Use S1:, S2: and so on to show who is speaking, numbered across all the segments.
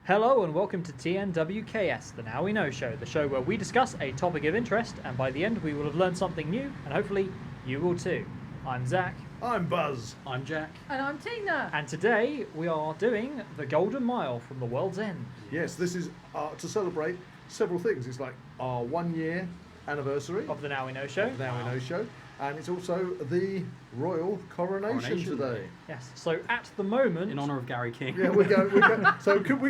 S1: Hello and welcome to TNWKS, the Now We Know show, the show where we discuss a topic of interest and by the end we will have learned something new and hopefully you will too. I'm Zach.
S2: I'm Buzz.
S3: I'm Jack.
S4: And I'm Tina.
S1: And today we are doing the Golden Mile from the World's End.
S2: Yes, this is to celebrate several things. It's like our 1 year anniversary
S1: Of the Now We Know show.
S2: of the Now We Know show, and it's also the Royal Coronation today.
S1: Yes, so at the moment...
S3: In honour of Gary King.
S2: Yeah, we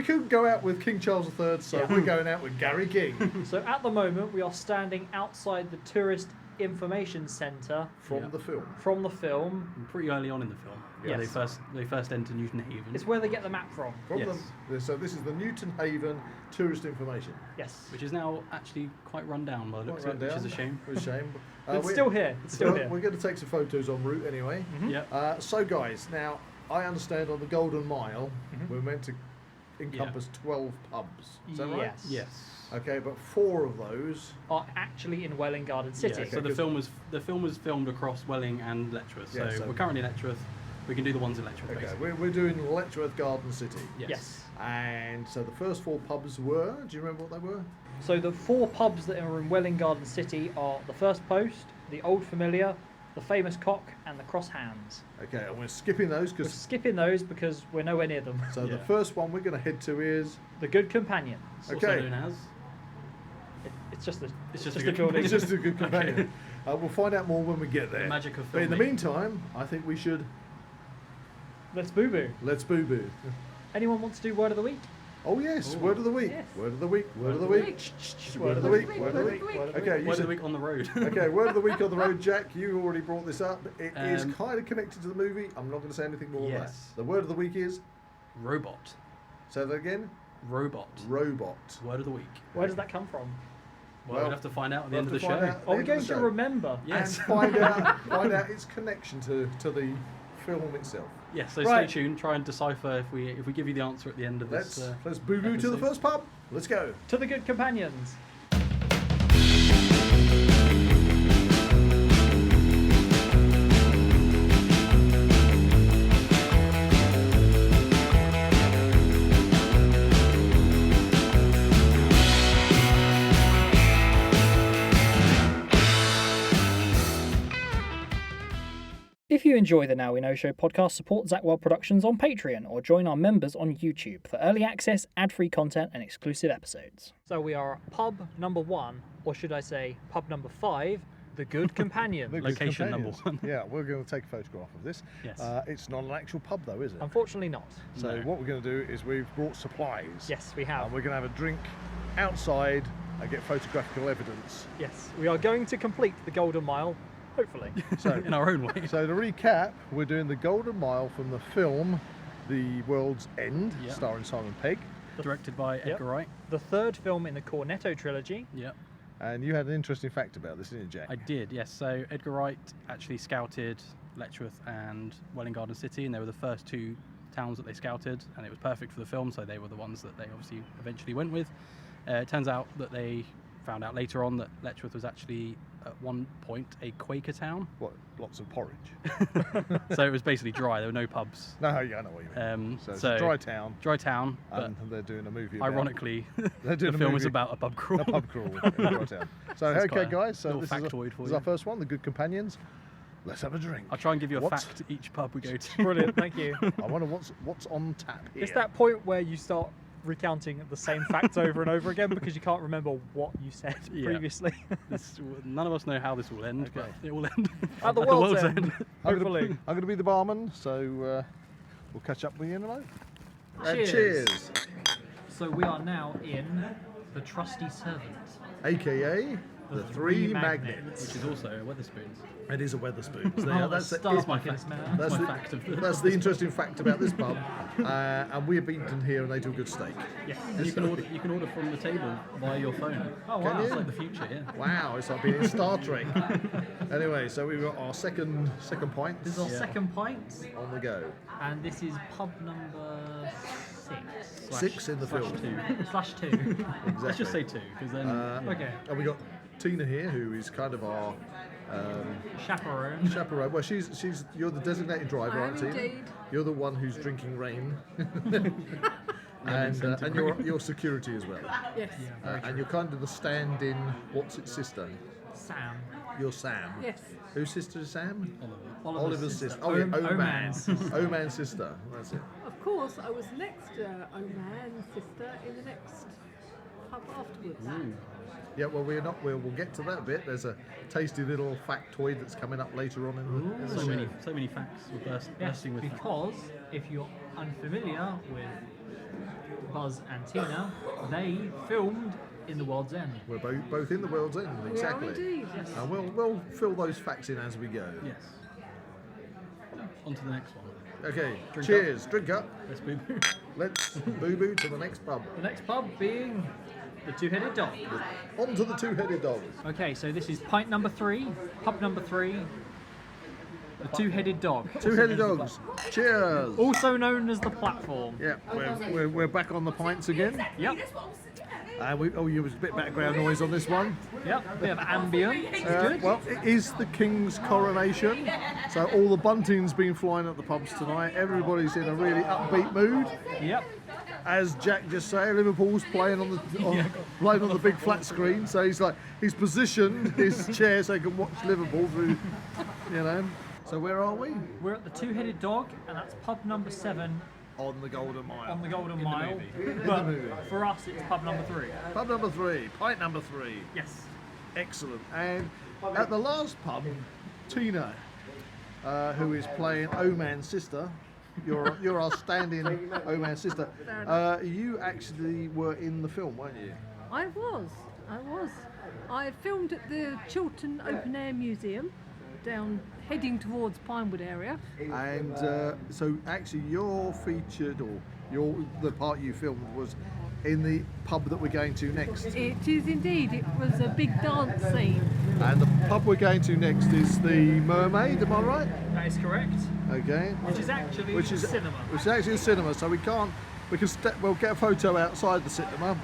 S2: could go out with King Charles III, so
S1: Yeah.
S2: we're going out with Gary King
S1: So at the moment we are standing outside the Tourist Information Centre
S2: from the film.
S1: from the film.
S3: Pretty early on in the film.
S1: Yes.
S3: They first enter Newton Haven.
S1: It's where they get the map from.
S3: Yes.
S2: So this is the Newton Haven Tourist Information.
S1: Yes.
S3: Which is now actually quite run down by the looks
S2: Quite
S3: of it, which
S2: run
S3: is a shame.
S2: It's a shame.
S1: It's still here. It's still here.
S2: We're going to take some photos en route anyway.
S3: Yep.
S2: So guys, now I understand on the Golden Mile we're meant to encompass 12 pubs. Is that right?
S1: Yes.
S3: Yes.
S2: Okay, but 4 of those.
S1: Are actually in Welling Garden City.
S3: Yeah, so the film was filmed across Welling and Letchworth.
S2: Yeah,
S3: so
S2: so-
S3: we're currently in Letchworth. We can do the ones in Letchworth.
S2: Okay,
S3: basically.
S2: we're doing Letchworth Garden City.
S1: Yes.
S2: And so the first 4 pubs were. Do you remember what they were?
S1: So the 4 pubs that are in Welling Garden City are the First Post, the Old Familiar, the Famous Cock, and the Cross Hands.
S2: Okay, and we're skipping those
S1: We're
S2: because.
S1: skipping those because we're nowhere near them.
S2: So the
S3: Yeah.
S2: first one we're going to head to is.
S1: The Good Companions.
S3: Also
S2: Okay.
S3: known as.
S1: It's just a
S3: It's just
S1: a
S3: a good
S1: building.
S2: It's just a good companion. We'll find out more when we get there.
S3: The magic of
S2: But in the
S3: filmmaking.
S2: meantime, I think we should.
S1: Let's boo boo.
S2: Let's boo boo.
S1: Anyone want to do word of the week?
S2: Oh yes,
S3: Ooh.
S2: word of the week.
S1: Yes.
S2: Word of the week. Word of the
S3: Word of
S2: week.
S3: the
S2: Word of the week. Word of the week.
S1: Word of the
S2: Okay, you
S3: Word of
S2: said.
S3: the week on the road.
S2: Okay, word of the week on the road, Jack. You already brought this up. It is
S3: Um,
S2: kind of connected to the movie. I'm not going to say anything more than that.
S3: Yes.
S2: The word of the week is.
S3: Robot.
S2: Say that again.
S3: Robot.
S2: Robot.
S3: Word of the week.
S1: Where does that come from?
S3: Well,
S2: Well,
S3: we'll have to find out at the
S2: we'll
S3: end of the
S2: have to
S3: show.
S2: find out.
S1: Are we
S2: End of
S1: going
S2: the
S1: to
S2: show.
S1: remember?
S3: Yes.
S2: And find out its connection to the film itself.
S3: Yeah, so
S1: Right.
S3: stay tuned. Try and decipher if we give you the answer at the end of
S2: Let's
S3: this.
S2: boo boo to the
S3: episode.
S2: first pub. Let's go.
S1: To the Good Companions. If you enjoy the Now We Know Show podcast, support Zak Wylde Productions on Patreon or join our members on YouTube for early access, ad-free content and exclusive episodes. So we are at pub number 1, or should I say pub number 5, The Good Companions.
S2: The Good
S3: Location number
S2: Companions.
S3: 1.
S2: Yeah, we're going to take a photograph of this.
S3: Yes.
S2: It's not an actual pub though, is it?
S1: Unfortunately not.
S2: So
S3: No.
S2: what we're going to do is we've brought supplies.
S1: Yes, we have.
S2: And we're going to have a drink outside and get photographical evidence.
S1: Yes, we are going to complete the Golden Mile, hopefully.
S2: So,
S3: In our own way.
S2: so to recap, we're doing the Golden Mile from the film The World's End,
S3: Yeah.
S2: starring Simon Pegg.
S3: Directed by Edgar Wright.
S1: The 3rd film in the Cornetto trilogy.
S3: Yep.
S2: And you had an interesting fact about this, didn't you, Jack?
S3: I did, yes. So Edgar Wright actually scouted Letchworth and Welling Garden City, and they were the first 2 towns that they scouted, and it was perfect for the film, so they were the ones that they obviously eventually went with. It turns out that they found out later on that Letchworth was actually at one point a Quaker town.
S2: What? Lots of porridge.
S3: So it was basically dry, there were no pubs.
S2: No, yeah, I know what you mean. So it's a dry town,
S3: Dry town, but
S2: and they're doing a movie about
S3: ironically,
S2: they're doing
S3: the
S2: a
S3: film is
S2: movie-
S3: about a pub crawl.
S2: a pub crawl in a dry town. So,
S3: That's
S2: okay,
S3: quite a
S2: guys, so
S3: little
S2: this
S3: factoid for
S2: is
S3: you.
S2: our first one, The Good Companions. Let's have a drink.
S3: I'll try and give you a
S2: What?
S3: fact each pub we go to.
S1: Brilliant, thank you.
S2: I wonder what's on tap here.
S1: It's that point where you start recounting the same facts over and over again because you can't remember what you said
S3: Yeah.
S1: previously.
S3: None of us know how this will end, but
S2: Okay.
S3: it will end
S1: At the world's end.
S2: I'm
S1: Hopefully.
S2: going to be the barman, so we'll catch up with you in a moment. And
S1: Cheers.
S2: cheers.
S1: So we are now in the Trusty Servant.
S2: AKA the Three Magnets.
S3: which is also a Weatherspoons.
S2: It is a Weatherspoons.
S1: Oh,
S2: that's
S1: the
S2: it.
S1: Star
S3: That's my
S1: Buckets,
S3: fact.
S1: man.
S2: That's
S3: my
S2: the,
S3: fact of the-
S2: that's the interesting fact about this pub. And we've been here and they do a good steak.
S1: Yes.
S3: And you can order from the table via your phone.
S1: Oh,
S2: Can
S1: wow.
S2: you?
S3: It's like the future, yeah.
S2: Wow, it's like being in Star Trek. Anyway, so we've got our second pint
S1: This is our
S3: Yeah.
S1: second pint,
S2: on the go.
S1: and this is pub number 6.
S2: Six in the
S3: slash
S2: film.
S3: 2.
S1: /2.
S2: Exactly.
S3: Let's just say 2, because then
S1: Okay.
S2: And we got Tina here, who is kind of our
S1: Chaperone.
S2: chaperone. Well, you're the designated driver,
S4: I
S2: aren't
S4: am
S2: you?
S4: indeed.
S2: You're the one who's drinking rain. and your security as well.
S4: Yes.
S2: And you're kind of the stand-in. What's its sister?
S1: Sam.
S2: You're Sam.
S4: Yes.
S2: Whose sister is Sam?
S1: Oliver's
S2: sister.
S1: sister.
S2: Oh, yeah,
S1: Oman's sister.
S2: Oman's sister. That's it.
S4: Of course, I was next to Oman's sister in the next pub afterwards.
S2: Yeah, well, we'll get to that bit. There's a tasty little factoid that's coming up later on in the show.
S3: So many facts. We're
S1: Yes,
S3: bursting with facts.
S1: because if you're unfamiliar with Buzz and Tina, they filmed in the World's End.
S2: We're both in the World's End, exactly.
S4: We are indeed, yes.
S2: And we'll fill those facts in as we go.
S3: Yes. On to the next one.
S2: Okay,
S3: Drink
S2: cheers, drink up.
S3: Let's boo-boo.
S2: Let's boo-boo to the next pub.
S1: The next pub being the Two-Headed Dog.
S2: On to the Two-Headed Dog.
S1: Okay, so this is pint number 3, pub number 3, the Two-Headed Dog.
S2: Two-Headed Dogs, cheers.
S1: Also known as the platform.
S2: Yeah, we're back on the pints again.
S1: Yep,
S2: You was a bit background noise on this one.
S1: yep, bit of ambient. It's good.
S2: Well, it is the King's Coronation, so all the bunting's been flying at the pubs tonight. Everybody's in a really upbeat mood.
S1: Yep.
S2: As Jack just said, Liverpool's playing on the big flat screen, so he's positioned his chair so he can watch Liverpool through, you know. So where are we?
S1: We're at the Two-Headed Dog, and that's pub number 7
S2: On the Golden Mile.
S1: on the Golden Mile.
S3: movie.
S1: But
S2: movie.
S1: for us, it's pub number 3.
S2: Pub number 3, pint number 3.
S1: Yes.
S2: Excellent. And at the last pub, Tina, who is playing Oman's sister, you're our stand-in Oman's sister. You actually were in the film, weren't you?
S4: I was. I filmed at the Chiltern Open Air Museum, heading towards Pinewood area.
S2: And so actually you're featured, or the part you filmed was in the pub that we're going to next.
S4: It is indeed. It was a big dance scene.
S2: And the pub we're going to next is the Mermaid, am I right?
S1: That is correct.
S2: Okay.
S1: Which is actually a cinema.
S2: Which is actually a cinema, so we'll get a photo outside the cinema.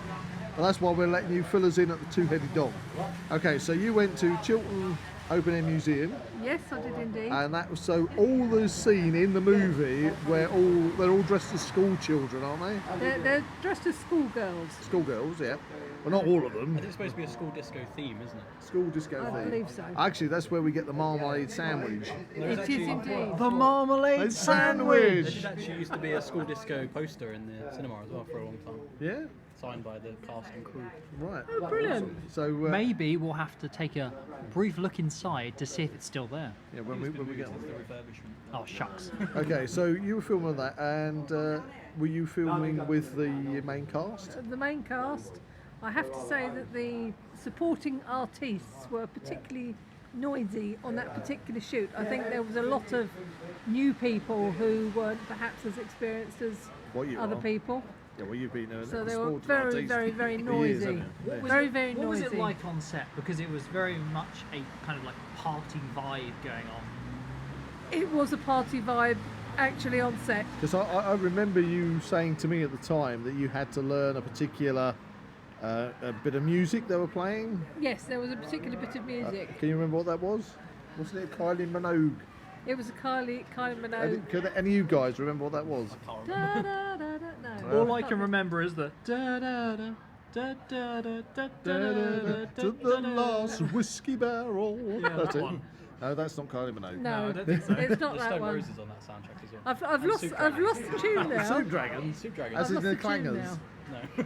S2: And that's why we're letting you fill us in at the Two-Headed Dog. Okay, so you went to Chiltern Open Air Museum.
S4: Yes, I did indeed.
S2: And that was so all the scene in the movie where they're all dressed as school children, aren't they?
S4: They're dressed as schoolgirls.
S2: Schoolgirls, yeah. Well, not all of them.
S3: I think it's supposed to be a school disco theme, isn't it?
S2: School disco
S4: I
S2: theme.
S4: believe so.
S2: Actually, that's where we get the marmalade sandwich.
S4: It is indeed.
S1: The marmalade
S2: It's
S3: There
S2: sandwich.
S3: should actually used to be a school disco poster in the cinema as well for a long time,
S2: Yeah,
S3: signed by the cast and crew.
S2: right.
S4: Oh, brilliant.
S2: So
S1: Maybe we'll have to take a brief look inside to see if it's still there.
S2: yeah, when we get
S3: It's the refurbishment.
S1: Oh, shucks.
S2: okay, so you were filming that, and were you filming with the main cast?
S4: The main cast, I have to say that the supporting artists were particularly noisy on that particular shoot. I think there was a lot of new people who weren't perhaps as experienced as
S2: What you
S4: other
S2: are.
S4: people.
S2: Yeah, well, you've been
S4: So they were
S2: supporting
S4: very,
S2: artists
S4: very, very
S2: for years,
S4: noisy.
S2: haven't you?
S4: Very
S1: What was
S4: noisy.
S1: it like on set? Because it was very much a kind of like party vibe going on.
S4: It was a party vibe actually on set.
S2: Because I remember you saying to me at the time that you had to learn a particular a bit of music they were playing.
S4: Yes, there was a particular bit of music.
S2: Can you remember what that was? Wasn't it Kylie Minogue?
S4: It was a Kylie Minogue.
S2: Could any of you guys remember what that was?
S4: Da, da, da, da, no.
S1: All I can remember is the da da da da da da da da
S2: To the last whiskey barrel.
S1: Yeah,
S2: That's
S1: that
S2: it.
S1: one.
S2: No, that's not Kylie Minogue.
S4: No,
S1: I don't think so.
S4: it's not
S3: There's
S4: that
S3: Stone
S4: one.
S3: Roses on that soundtrack as well.
S4: I've
S3: And
S4: lost
S3: Soup
S4: I've
S3: Dragons.
S4: lost the tune now.
S2: Soup Dragons.
S3: Soup Dragons.
S2: As in
S4: I've
S2: the
S4: lost the tune
S2: clangers.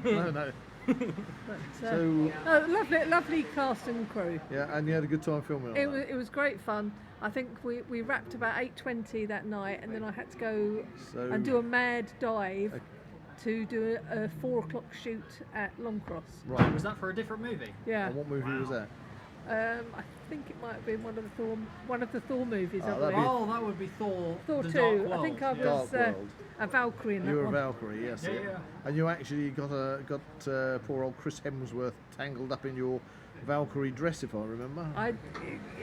S4: now.
S3: No.
S2: No.
S4: But,
S2: So
S4: lovely cast and crew.
S2: yeah, and you had a good time filming on that.
S4: It was great fun. I think we wrapped about 8:20 that night, and then I had to go
S2: So-
S4: and do a mad dive to do a 4 o'clock shoot at Longcross.
S2: Right.
S1: Was that for a different movie?
S4: Yeah,
S2: And what movie was that?
S4: I think it might have been one of the Thor movies. I
S2: Oh, that'd
S4: believe.
S1: Oh, that would be Thor.
S4: Thor
S1: the
S4: 2.
S1: Dark
S4: I
S1: World.
S4: think I
S1: yeah.
S4: was
S2: Dark World.
S4: a Valkyrie in that
S2: You were a
S4: one.
S2: Valkyrie, yes.
S1: Yeah, yeah.
S2: And you actually got poor old Chris Hemsworth tangled up in your Valkyrie dress, if I remember.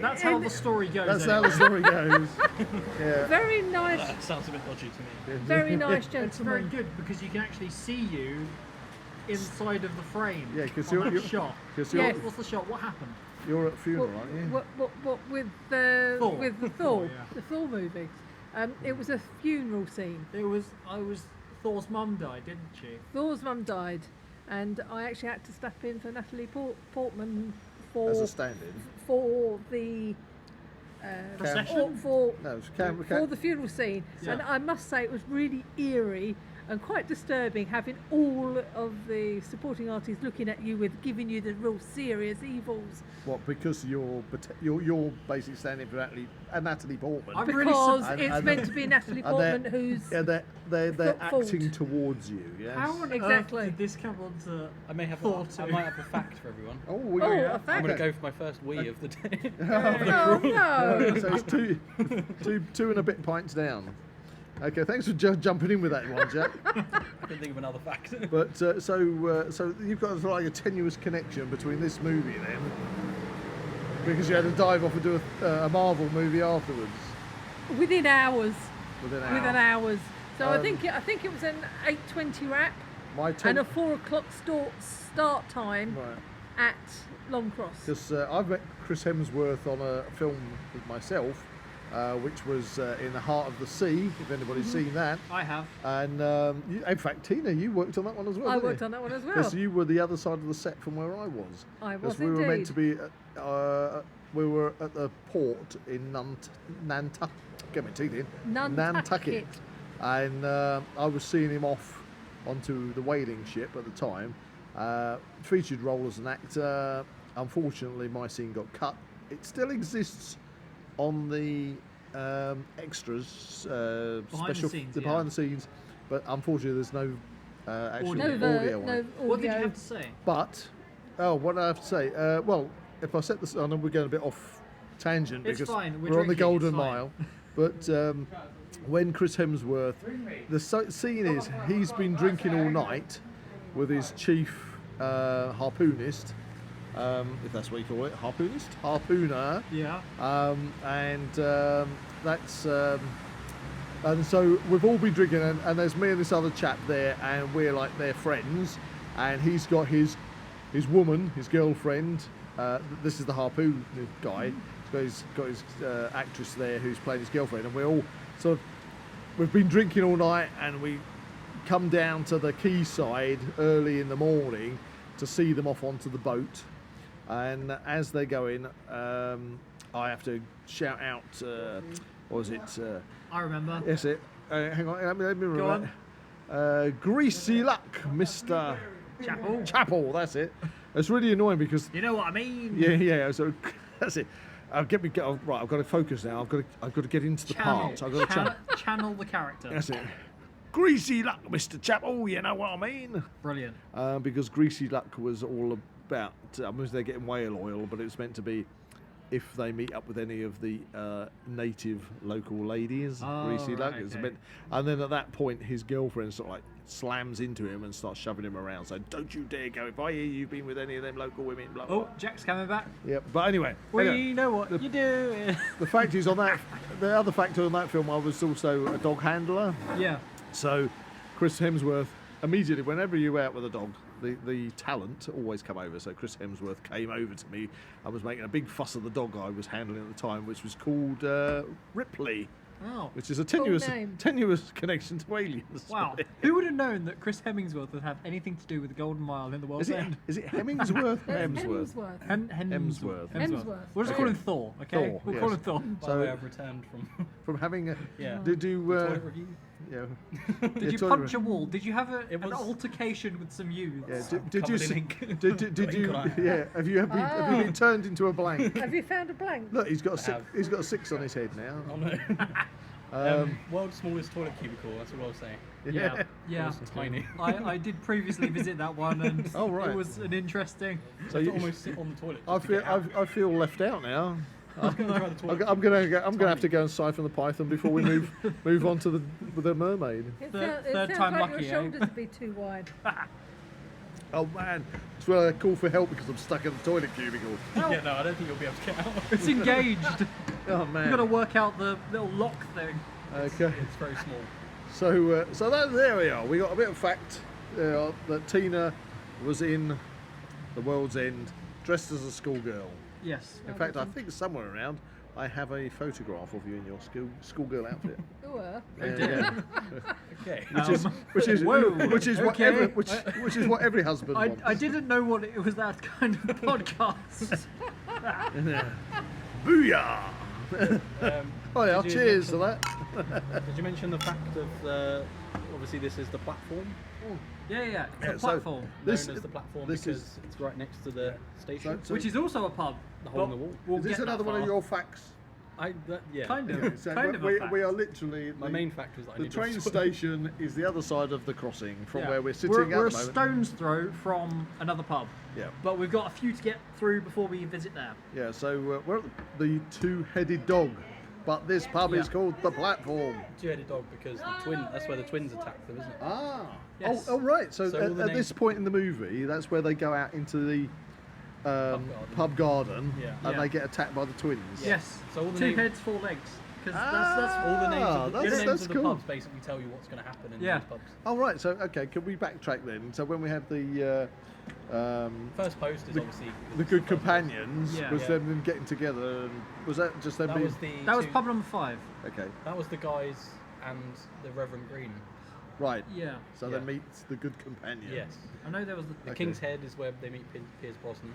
S1: That's how
S4: and
S1: the story goes.
S2: That's how
S1: anyway.
S2: the story goes. Yeah.
S4: very nice,
S3: That sounds a bit dodgy to me.
S4: very nice
S1: It's very
S4: gentleman.
S1: good because you can actually see you inside of the frame.
S2: Yeah, 'cause
S1: on
S2: you're-
S1: that shot.
S2: 'cause
S4: Yes.
S1: What's the shot? What happened?
S2: You're at a funeral, aren't you?
S4: What with the
S1: Thor.
S4: with the Thor,
S1: Yeah.
S4: the Thor movie. It was a funeral scene.
S1: I was Thor's mum died, didn't she?
S4: Thor's mum died, and I actually had to step in for Natalie Portman for
S2: As a stand-in.
S4: for the
S1: Procession?
S4: for
S2: No, it's
S4: for the funeral scene,
S1: Yeah.
S4: and I must say it was really eerie and quite disturbing having all of the supporting artists looking at you with giving you the real serious evils.
S2: What? Because you're basically standing for Natalie Portman.
S1: I'm really
S4: Because
S2: And-
S4: it's
S2: and-
S4: meant to be Natalie
S2: and they're-
S4: Portman who's
S2: Yeah, they're
S4: fault.
S2: acting towards you. Yes.
S1: How on
S4: Exactly.
S1: earth did this come on to
S3: I may have
S1: Thor
S3: I
S1: 2?
S3: might have a fact for everyone.
S2: Oh,
S4: oh,
S2: yeah.
S4: a
S3: I'm
S4: fact.
S3: going to go for my first wee of the day.
S4: Oh no!
S2: So it's two and a bit pints down. Okay, thanks for jumping in with that one, Jack.
S3: I couldn't think of another fact.
S2: But so you've got like a tenuous connection between this movie then, because you had to dive off and do a Marvel movie afterwards.
S4: Within hours.
S2: Within
S4: Hours. So I
S2: Um,
S4: think it was an 8:20 wrap
S2: My
S4: and a 4 o'clock start time
S2: right.
S4: at Longcross.
S2: Because I've met Chris Hemsworth on a film with myself, which was In the Heart of the Sea, if anybody's seen that.
S1: I have.
S2: And in fact, Tina, you worked on that one as well.
S4: I
S2: didn't
S4: worked
S2: you?
S4: on that one as well.
S2: Because you were the other side of the set from where I was.
S4: I
S2: Because
S4: was
S2: we were meant
S4: indeed.
S2: to be, we were at the port in Nantucket. Get my teeth in.
S4: Nantucket.
S2: And I was seeing him off onto the whaling ship at the time. Featured role as an actor. Unfortunately, my scene got cut. It still exists on the extras, special
S1: scenes,
S2: behind the scenes, but unfortunately, there's no actual
S1: Audio.
S2: audio on it.
S1: What did you have to say?
S2: But what I have to say, well, if I set this, I know we're going a bit off tangent
S1: It's
S2: because
S1: fine, we're
S2: we're on the
S1: drinking,
S2: Golden
S1: it's fine.
S2: Mile. But when Chris Hemsworth, the scene is he's been drinking all night with his chief harpoonist, if that's what you call it, harpooner.
S1: Yeah.
S2: That's and so we've all been drinking, and there's me and this other chap there, and we're like their friends, and he's got his woman, his girlfriend. This is the harpoon guy. He's got his actress there who's playing his girlfriend, and we're all sort of we've been drinking all night, and we come down to the quayside early in the morning to see them off onto the boat. And as they're going, I have to shout out, what was it?
S1: I remember.
S2: Yes, it. Hang on, let me remember
S1: Go
S2: that. Greasy luck, Mr.
S1: Chapel.
S2: Chapel, that's it. It's really annoying because,
S1: You know what I mean?
S2: yeah, so that's it. Right, I've got to focus now. I've got to get into the part. I've got to
S1: Channel the character.
S2: That's it. Greasy luck, Mr. Chapel, you know what I mean?
S1: Brilliant.
S2: Because Greasy Luck was all about, they're getting whale oil, but it was meant to be if they meet up with any of the native local ladies.
S1: Oh,
S2: Greasy Luck.
S1: right,
S2: It's a
S1: okay.
S2: bit, and then at that point, his girlfriend sort of like slams into him and starts shoving him around, saying, "Don't you dare go! If I hear you've been with any of them local women, blah blah."
S1: Oh, Jack's coming back.
S2: Yeah, but anyway,
S1: We know what you do.
S2: the fact is on that, the other factor on that film, I was also a dog handler.
S1: Yeah.
S2: So, Chris Hemsworth, immediately, whenever you were out with a dog, the talent always come over. So Chris Hemsworth came over to me and was making a big fuss of the dog I was handling at the time, which was called Ripley,
S1: Oh.
S2: which is a
S4: Cool name.
S2: tenuous connection to aliens.
S1: Wow. Who would have known that Chris Hemsworth would have anything to do with the Golden Mile in the World's
S2: Is it,
S1: End?
S2: is it Hemsworth?
S4: That's
S2: Hemsworth.
S4: Hemsworth.
S1: Hemsworth. We'll just call him Thor, okay?
S2: Thor,
S1: We'll
S2: yes.
S1: call him Thor.
S3: By
S2: So-
S3: the way, I've returned from
S2: From having a...
S3: yeah.
S2: Did you...
S3: toilet review.
S2: yeah.
S1: Did you
S2: toilet
S1: punch a wall? Did you have
S3: It
S1: an
S3: was-
S1: altercation with some youths?
S2: Yeah, did you...
S3: Covered in
S2: see-
S3: ink.
S2: Did
S3: Got
S2: you...
S3: ink on it.
S2: Yeah, have you been turned into a blank?
S4: Have you found a blank?
S2: Look, he's got a
S3: I
S2: six,
S3: have.
S2: he's got a 6 on his head now.
S3: Oh no. World's smallest toilet cubicle. That's what I was saying.
S1: Yeah. Yeah.
S3: It was tiny.
S1: I did previously visit that one, and
S2: Oh, right.
S1: it was an interesting.
S2: So
S3: You
S2: you,
S3: almost sit on the toilet.
S2: I
S3: just to
S2: feel
S3: get out.
S2: I feel left out now.
S3: I was going to try the toilet.
S2: I'm gonna have to go and siphon the python before we move on to the mermaid.
S4: It,
S1: Third-
S4: it
S1: third
S4: sounds
S1: time
S4: like
S1: lucky, eh?
S4: your shoulders would be too wide.
S2: Oh man, it's where I call for help because I'm stuck in the toilet cubicle.
S3: Yeah, no, I don't think you'll be able to get out.
S1: It's engaged.
S2: Oh
S1: You've
S2: man.
S1: got to work out the little lock thing.
S2: Okay.
S3: It's very small.
S2: So there we are. We got a bit of fact that Tina was in the World's End dressed as a schoolgirl.
S1: Yes.
S2: In fact, I think somewhere around I have a photograph of you in your schoolgirl outfit.
S4: Ooh,
S3: Okay.
S2: Which is
S1: okay.
S2: which is what every husband wants.
S1: I didn't know what it was that kind of podcast.
S2: Booyah! Oh yeah,
S3: Did you
S2: cheers to
S3: mention-
S2: that.
S3: Did you mention the fact of obviously this is the platform,
S1: Yeah,
S2: Yeah,
S1: the
S2: so
S1: platform,
S2: this-
S3: known as the platform
S2: this
S3: because
S2: is-
S3: it's right next to the station.
S2: So-
S1: which is also a pub.
S3: The hole in the wall.
S1: We'll
S2: Is this
S1: get
S2: another
S1: that
S2: one of
S1: far.
S2: your facts?
S3: Yeah.
S1: Kind of,
S2: So
S1: kind of
S2: we,
S1: a fact.
S2: we are literally
S3: My main fact was that I
S2: the
S3: need to
S2: train
S3: sort-
S2: station is the other side of the crossing from
S1: Yeah.
S2: where we're sitting
S1: We're
S2: at
S1: a
S2: the moment.
S1: stone's throw from another pub.
S2: Yeah.
S1: But we've got a few to get through before we visit there.
S2: Yeah, so we're at the two-headed dog, but this pub is
S1: Yeah.
S2: called the Platform.
S3: Two-headed dog because that's where the twins attack them, isn't it?
S2: Ah.
S1: Yes.
S2: Oh, right. So,
S3: So all the
S2: at this
S3: names-
S2: point in the movie, that's where they go out into the pub garden,
S3: Yeah.
S2: and
S1: Yeah.
S2: they get attacked by the twins.
S1: Yes.
S3: So all the
S1: Two
S3: name-
S1: heads, four legs. Because
S2: Ah.
S3: All the names of the,
S2: that's-
S3: names
S2: that's
S3: of the
S2: cool.
S3: pubs basically tell you what's going to happen in
S1: Yeah.
S3: these pubs.
S2: Oh, right. So, okay, can we backtrack then? So when we had the
S3: First post is obviously
S2: the Good Companions,
S1: Yeah.
S2: was
S3: Yeah.
S2: them getting together, and was that just them
S3: that
S2: being...
S3: was the
S1: that was
S3: two-
S1: pub number 5.
S2: Okay,
S3: that was the guys and the Reverend Green.
S2: right.
S1: Yeah.
S2: So
S3: Yeah.
S2: they meet the Good Companions.
S3: Yes.
S1: I know there was the.
S3: The
S2: Okay.
S3: King's Head is where they meet Piers Brosnan.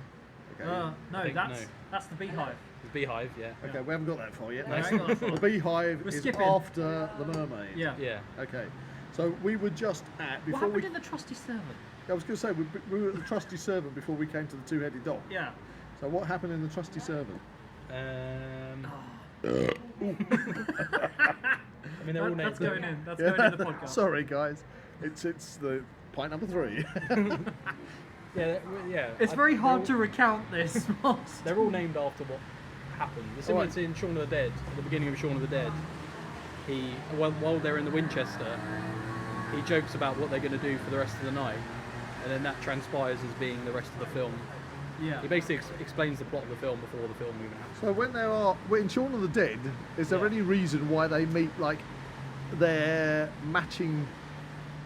S2: Okay.
S1: No,
S3: think
S1: that's the Beehive.
S3: The Beehive, yeah.
S2: Okay, we haven't got that far yet.
S1: No,
S2: No.
S1: we haven't got that far.
S2: The Beehive
S1: We're
S2: is
S1: skipping.
S2: after the Mermaid.
S1: Yeah.
S3: Yeah.
S2: Okay. So we were just at
S1: What
S2: before
S1: happened
S2: we.
S1: in the Trusty Servant?
S2: I was going to say we were at the Trusty Servant before we came to the two-headed dog.
S1: Yeah.
S2: So what happened in the Trusty Servant?
S3: I mean, they're all named.
S1: That's going in. That's going in the podcast.
S2: Sorry, guys. It's the point number 3.
S3: Yeah.
S1: It's very hard to recount this.
S3: They're all named after what happened. It's similar to in Shaun of the Dead. At the beginning of Shaun of the Dead, while they're in the Winchester, he jokes about what they're going to do for the rest of the night, and then that transpires as being the rest of the film.
S1: Yeah.
S3: He basically explains the plot of the film before the film even happens.
S2: So when in Shaun of the Dead, is there
S3: Yeah.
S2: any reason why they meet like their matching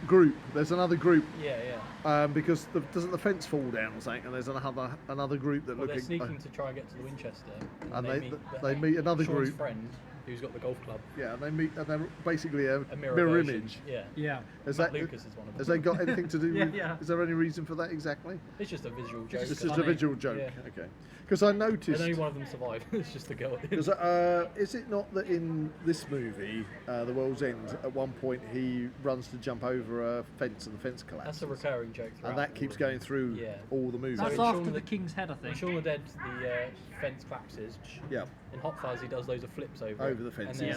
S2: group? There's another group
S3: Yeah.
S2: because doesn't the fence fall down or something? And there's another group that
S3: Well, they're
S2: looking
S3: sneaking to try and get to the Winchester,
S2: and
S3: they
S2: they meet another
S3: Sean's
S2: group.
S3: friend who's got the golf club.
S2: Yeah, and they meet and they're basically a
S3: Mirror version.
S2: image.
S3: Yeah.
S1: Yeah.
S2: Has
S3: Matt
S2: that
S3: Lucas is one of them.
S2: has they got anything to do?
S1: Yeah,
S2: with,
S1: yeah.
S2: Is there any reason for that exactly?
S3: It's just a visual joke.
S2: It's just
S1: funny.
S2: a visual joke.
S3: Yeah.
S2: Okay. Because I
S3: And
S2: noticed.
S3: only one of them survived. It's just the girl.
S2: Because is it not that in this movie, The World's End, at one point he runs to jump over a fence and the fence collapses?
S3: That's a recurring joke.
S2: And
S3: throughout
S2: that
S3: all
S2: keeps
S3: of them.
S2: going through
S3: Yeah.
S2: all the movies.
S1: That's
S3: in Shaun
S1: after
S3: of
S1: the
S3: the-
S1: King's Head, I
S3: In
S1: think.
S3: Shaun of the Dead, the fence collapses.
S2: Yeah.
S3: In Hot Fuzz, he does loads of flips over
S2: Over
S3: it.
S2: the fences.
S3: And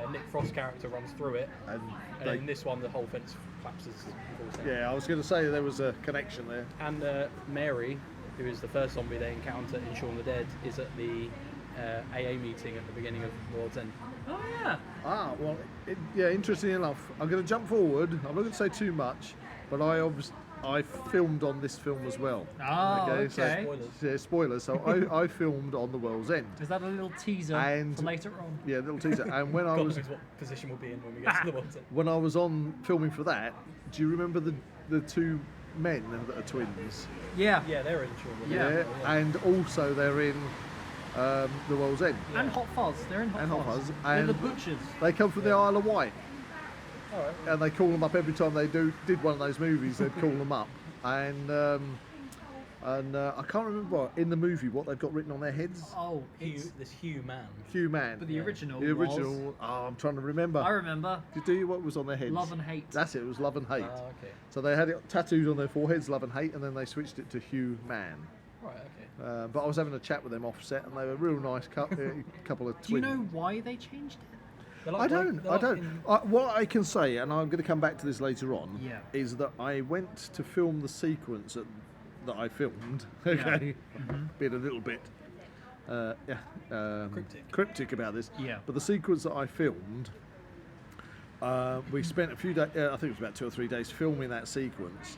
S3: then Nick Frost's character runs through it.
S2: And
S3: And
S2: they-
S3: in this one, the whole fence collapses. falls down.
S2: yeah, I was going to say there was a connection there.
S3: And Mary, who is the first zombie they encounter in Shaun of the Dead, is at the AA meeting at the beginning of World's End.
S1: Oh yeah.
S2: Ah, well, yeah, interesting enough. I'm going to jump forward. I'm not going to say too much, but I filmed on this film as well.
S1: Oh, okay.
S2: So,
S3: Spoilers.
S2: yeah, spoilers. So I filmed on The World's End.
S1: Is that a little teaser
S2: And-
S1: for later on?
S2: Yeah, little teaser. And when I
S3: God
S2: was
S3: knows what position we'll be in when we get to the World's End.
S2: when I was on filming for that, do you remember the two men that are twins?
S1: Yeah.
S3: Yeah, they're in Shaun of the
S1: Yeah.
S3: Dead.
S2: And also they're in The World's End.
S1: And Hot Fuzz. They're in Hot
S2: And
S1: Fuzz.
S2: Hot Fuzz,
S1: They're the
S2: and-
S1: butchers.
S2: They come from the Isle of Wight,
S3: All right.
S2: and they call them up every time they did one of those movies. They'd call them up, and I can't remember in the movie what they've got written on their heads.
S1: Oh,
S3: This Hugh man.
S2: Hugh Man.
S1: but the original.
S2: The
S1: was-
S2: original. Oh, I'm trying to remember.
S1: I remember.
S2: Do you what was on their heads?
S1: Love and Hate.
S2: That's it. It was Love and Hate.
S3: Okay.
S2: So they had it tattooed on their foreheads, Love and Hate, and then they switched it to Hugh Man.
S3: Right. Okay.
S2: But I was having a chat with them offset, and they were a real nice couple of twins.
S1: Do you know why they changed it?
S3: They're
S2: I
S3: like-
S2: don't.
S3: they're
S2: I
S3: like
S2: don't.
S3: in-
S2: What I can say, and I'm going to come back to this later on,
S1: Yeah.
S2: is that I went to film the sequence that I filmed.
S1: Yeah.
S2: Okay,
S1: Mm-hmm.
S2: been a little bit, cryptic about this.
S1: Yeah.
S2: But the sequence that I filmed, we spent a few days. I think it was about 2 or 3 days filming that sequence.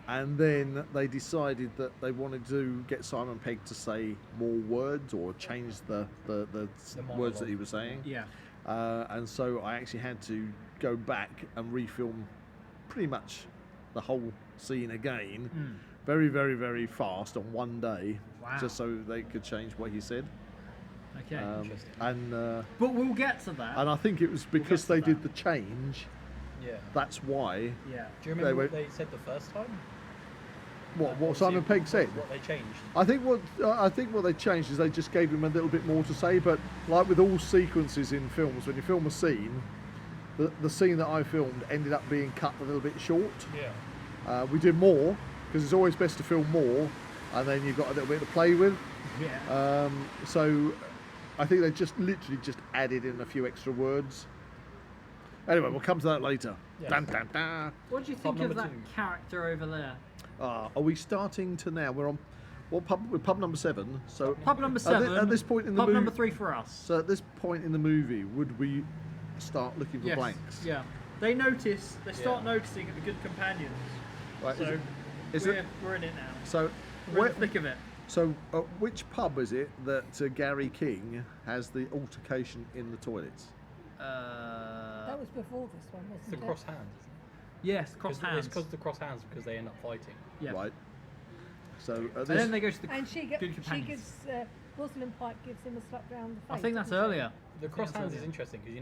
S2: And then they decided that they wanted to get Simon Pegg to say more words or change the words that he was saying.
S1: Yeah.
S2: And so I actually had to go back and refilm pretty much the whole scene again, very, very, very fast on one day,
S1: Wow.
S2: just so they could change what he said.
S1: Okay.
S2: And
S1: But we'll get to that.
S2: I think it was because
S1: to
S2: they
S1: that.
S2: did the change.
S3: Yeah.
S2: That's why.
S1: Yeah.
S3: Do you remember what they said the first time?
S2: What Simon Pegg said?
S3: What they changed?
S2: I think what they changed is they just gave him a little bit more to say. But like with all sequences in films, when you film a scene, the scene that I filmed ended up being cut a little bit short.
S3: Yeah.
S2: We did more because it's always best to film more, and then you've got a little bit to play with.
S1: Yeah.
S2: So I think they just literally just added in a few extra words. Anyway, we'll come to that later.
S3: Yeah.
S2: Dun, dun, dun.
S1: What do you
S3: Pub
S1: think of
S3: number
S1: that
S3: 2.
S1: character over there?
S2: Are we starting to now? We're on what pub? We're pub number 7. So
S1: Pub number 7.
S2: At this point in the
S1: pub
S2: movie,
S1: number 3 for us.
S2: So at this point in the movie, would we start looking for
S1: Yes.
S2: blanks?
S1: Yeah. They notice. They start
S3: Yeah.
S1: noticing the good companions.
S2: Right.
S1: So we're in it now.
S2: So
S1: We're in the thick of it.
S2: So which pub is it that Gary King has the altercation in the toilets?
S4: That was before this one,
S3: It's the
S4: wasn't it?
S3: cross hands.
S1: Yes, cross hands.
S3: It's because the cross hands because they end up fighting.
S1: Yeah.
S2: Right. So
S1: And then they go to the
S4: And she
S1: good
S4: gives
S1: companions.
S4: Rosalind Pike gives him a slap round the face.
S1: I think that's
S4: doesn't she?
S1: earlier.
S3: The cross
S1: that's
S3: hands is
S1: earlier.
S3: interesting because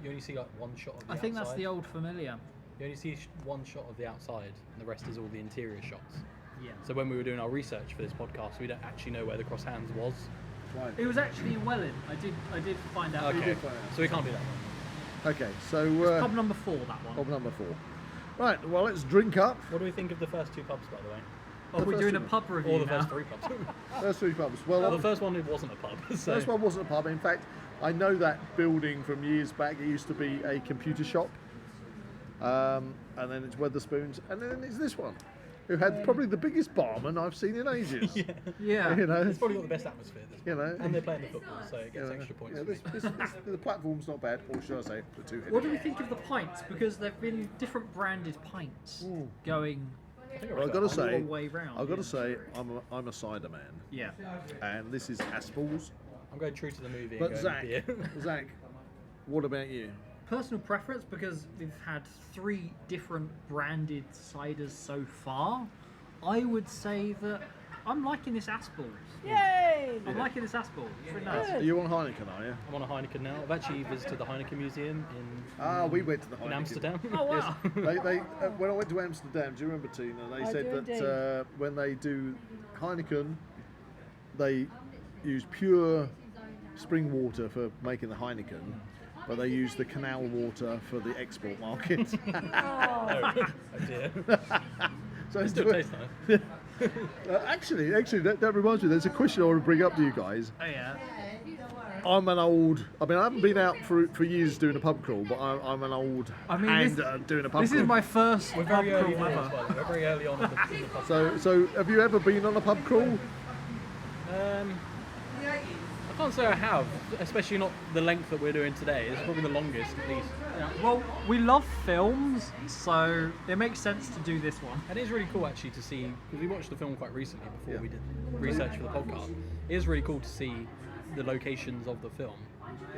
S3: you only see like one shot of the
S1: I think that's
S3: outside.
S1: the old familiar.
S3: You only see one shot of the outside, and the rest is all the interior shots.
S1: Yeah.
S3: So when we were doing our research for this podcast, we don't actually know where the cross hands was.
S2: Right.
S1: It was actually in Welling. I did find out.
S3: Okay,
S2: did find out.
S3: so we can't do that one.
S2: Okay. So
S1: Pub number 4, that one.
S2: pub number 4. Right. Well, let's drink up.
S3: What do we think of the first 2 pubs, by the way?
S1: Oh, we're
S2: first
S1: doing a
S2: two.
S1: pub review
S3: Or the
S1: now.
S3: first 3 pubs?
S2: First 3 pubs.
S3: Well,
S2: Well,
S3: the first one it wasn't a pub. So.
S2: first one wasn't a pub. In fact, I know that building from years back. It used to be a computer shop, and then it's Weatherspoons, and then it's this one, who had probably the biggest barman I've seen in ages.
S1: Yeah.
S2: You know,
S3: It's probably got the best atmosphere. This
S2: You know.
S3: and they're playing the football, so it
S2: you
S3: gets
S2: know,
S3: extra points.
S2: yeah, the platform's not bad, or should I say, the 2
S1: What do we think of the pints? Because there've been different branded pints going
S2: Well, I've got to
S1: all the
S2: say,
S1: way round.
S2: I've got to say, I'm a cider man,
S1: Yeah.
S2: and this is Aspel's.
S3: I'm going true to the movie.
S2: But
S3: and
S2: Zach,
S3: going beer.
S2: Zach, what about you?
S1: Personal preference, because we've had 3 different branded ciders so far, I would say that I'm liking this Aspel's.
S4: Yay!
S1: I'm liking this Aspel's. It's really nice.
S2: Are you on Heineken, are you?
S3: I'm on a Heineken now. I've actually visited the Heineken Museum
S2: We went to the Heineken.
S3: in Amsterdam.
S1: Oh wow.
S2: When I went to Amsterdam, do you remember, Tina? They
S4: I
S2: said
S4: do
S2: that
S4: indeed.
S2: when they do Heineken, they use pure spring water for making the Heineken, but they use the canal water for the export market.
S3: Oh dear.
S2: So
S3: It still tastes nice.
S2: actually, that reminds me. There's a question I want to bring up to you guys.
S1: Oh yeah.
S2: I haven't been out for years doing a pub crawl, but I'm an old hand at doing a pub
S1: This
S2: crawl.
S1: is my first
S3: We're
S1: pub
S3: very early
S1: crawl
S3: on
S1: ever.
S3: as well. We're very early on in the pub.
S2: So have you ever been on a pub crawl?
S3: I can't say I have, especially not the length that we're doing today. It's probably the longest, at least.
S1: Yeah. Well, we love films, so it makes sense to do this one.
S3: And it is really cool actually to see, because we watched the film quite recently before
S2: Yeah.
S3: we did research for the podcast. It is really cool to see the locations of the film.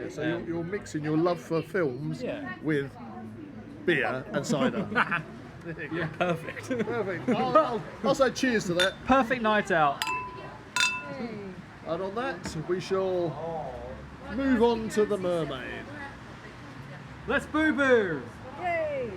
S2: Yeah, so you're mixing your love for films
S3: Yeah.
S2: with beer and cider.
S3: Yeah, perfect.
S2: Perfect. I'll say cheers to that.
S1: Perfect night out.
S2: And on that, we shall move on to the Mermaid.
S1: Let's boo boo.
S4: Yay!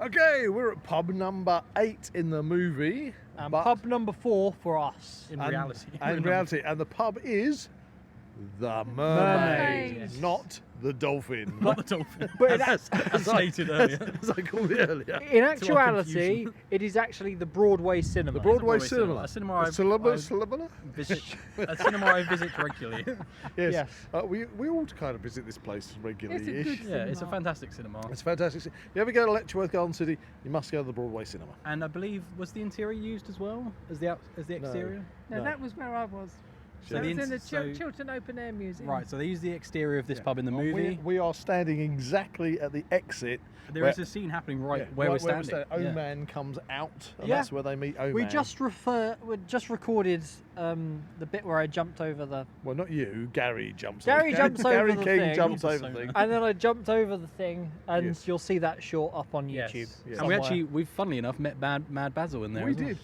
S2: Okay, we're at pub number 8 in the movie.
S1: And
S2: but-
S1: pub number 4 for us.
S3: In
S2: and-
S3: reality.
S2: And in reality, and the pub is the Mermaid,
S4: Mermaid.
S2: not the Dolphin.
S3: Not the dolphin.
S1: But
S3: as stated earlier.
S2: As I called it earlier.
S1: In
S3: our
S1: actuality,
S3: confusion.
S1: it is actually the Broadway cinema.
S2: The Broadway
S3: Broadway
S2: cinema.
S3: cinema. A cinema
S2: Cinema?
S3: Visit, a cinema I visit regularly.
S2: Yes.
S1: Yes.
S2: We all kind of visit this place regularly.
S4: It's a good
S3: Yeah, it's a
S4: cinema.
S3: fantastic cinema.
S2: It's fantastic. If you ever go to Letchworth Garden City, you must go to the Broadway cinema.
S3: And I believe, was the interior used as well as the exterior?
S4: No,
S2: No.
S4: that was where I was.
S3: So
S4: It's in the
S3: so-
S4: Chiltern Open Air Museum.
S3: Right, so they use the exterior of this
S2: Yeah.
S3: pub in the
S2: Well,
S3: movie.
S2: We are standing exactly at the exit.
S3: There is a scene happening where we're standing. Yeah.
S2: Oman comes out, and
S1: Yeah.
S2: that's where they meet Oman.
S1: We just recorded the bit where I jumped over the,
S2: Well, not you. Gary jumps.
S1: Gary
S2: over.
S1: jumps over
S2: Gary
S1: the
S2: King
S1: thing.
S2: jumps
S3: Not the
S2: over the
S3: sonar.
S2: thing.
S1: and then I jumped over the thing, and
S2: Yes.
S1: you'll see that short up on
S3: Yes.
S1: YouTube.
S2: Yes.
S3: And
S1: somewhere.
S3: we've funnily enough met Mad Basil in there.
S2: We
S3: as well.
S2: did.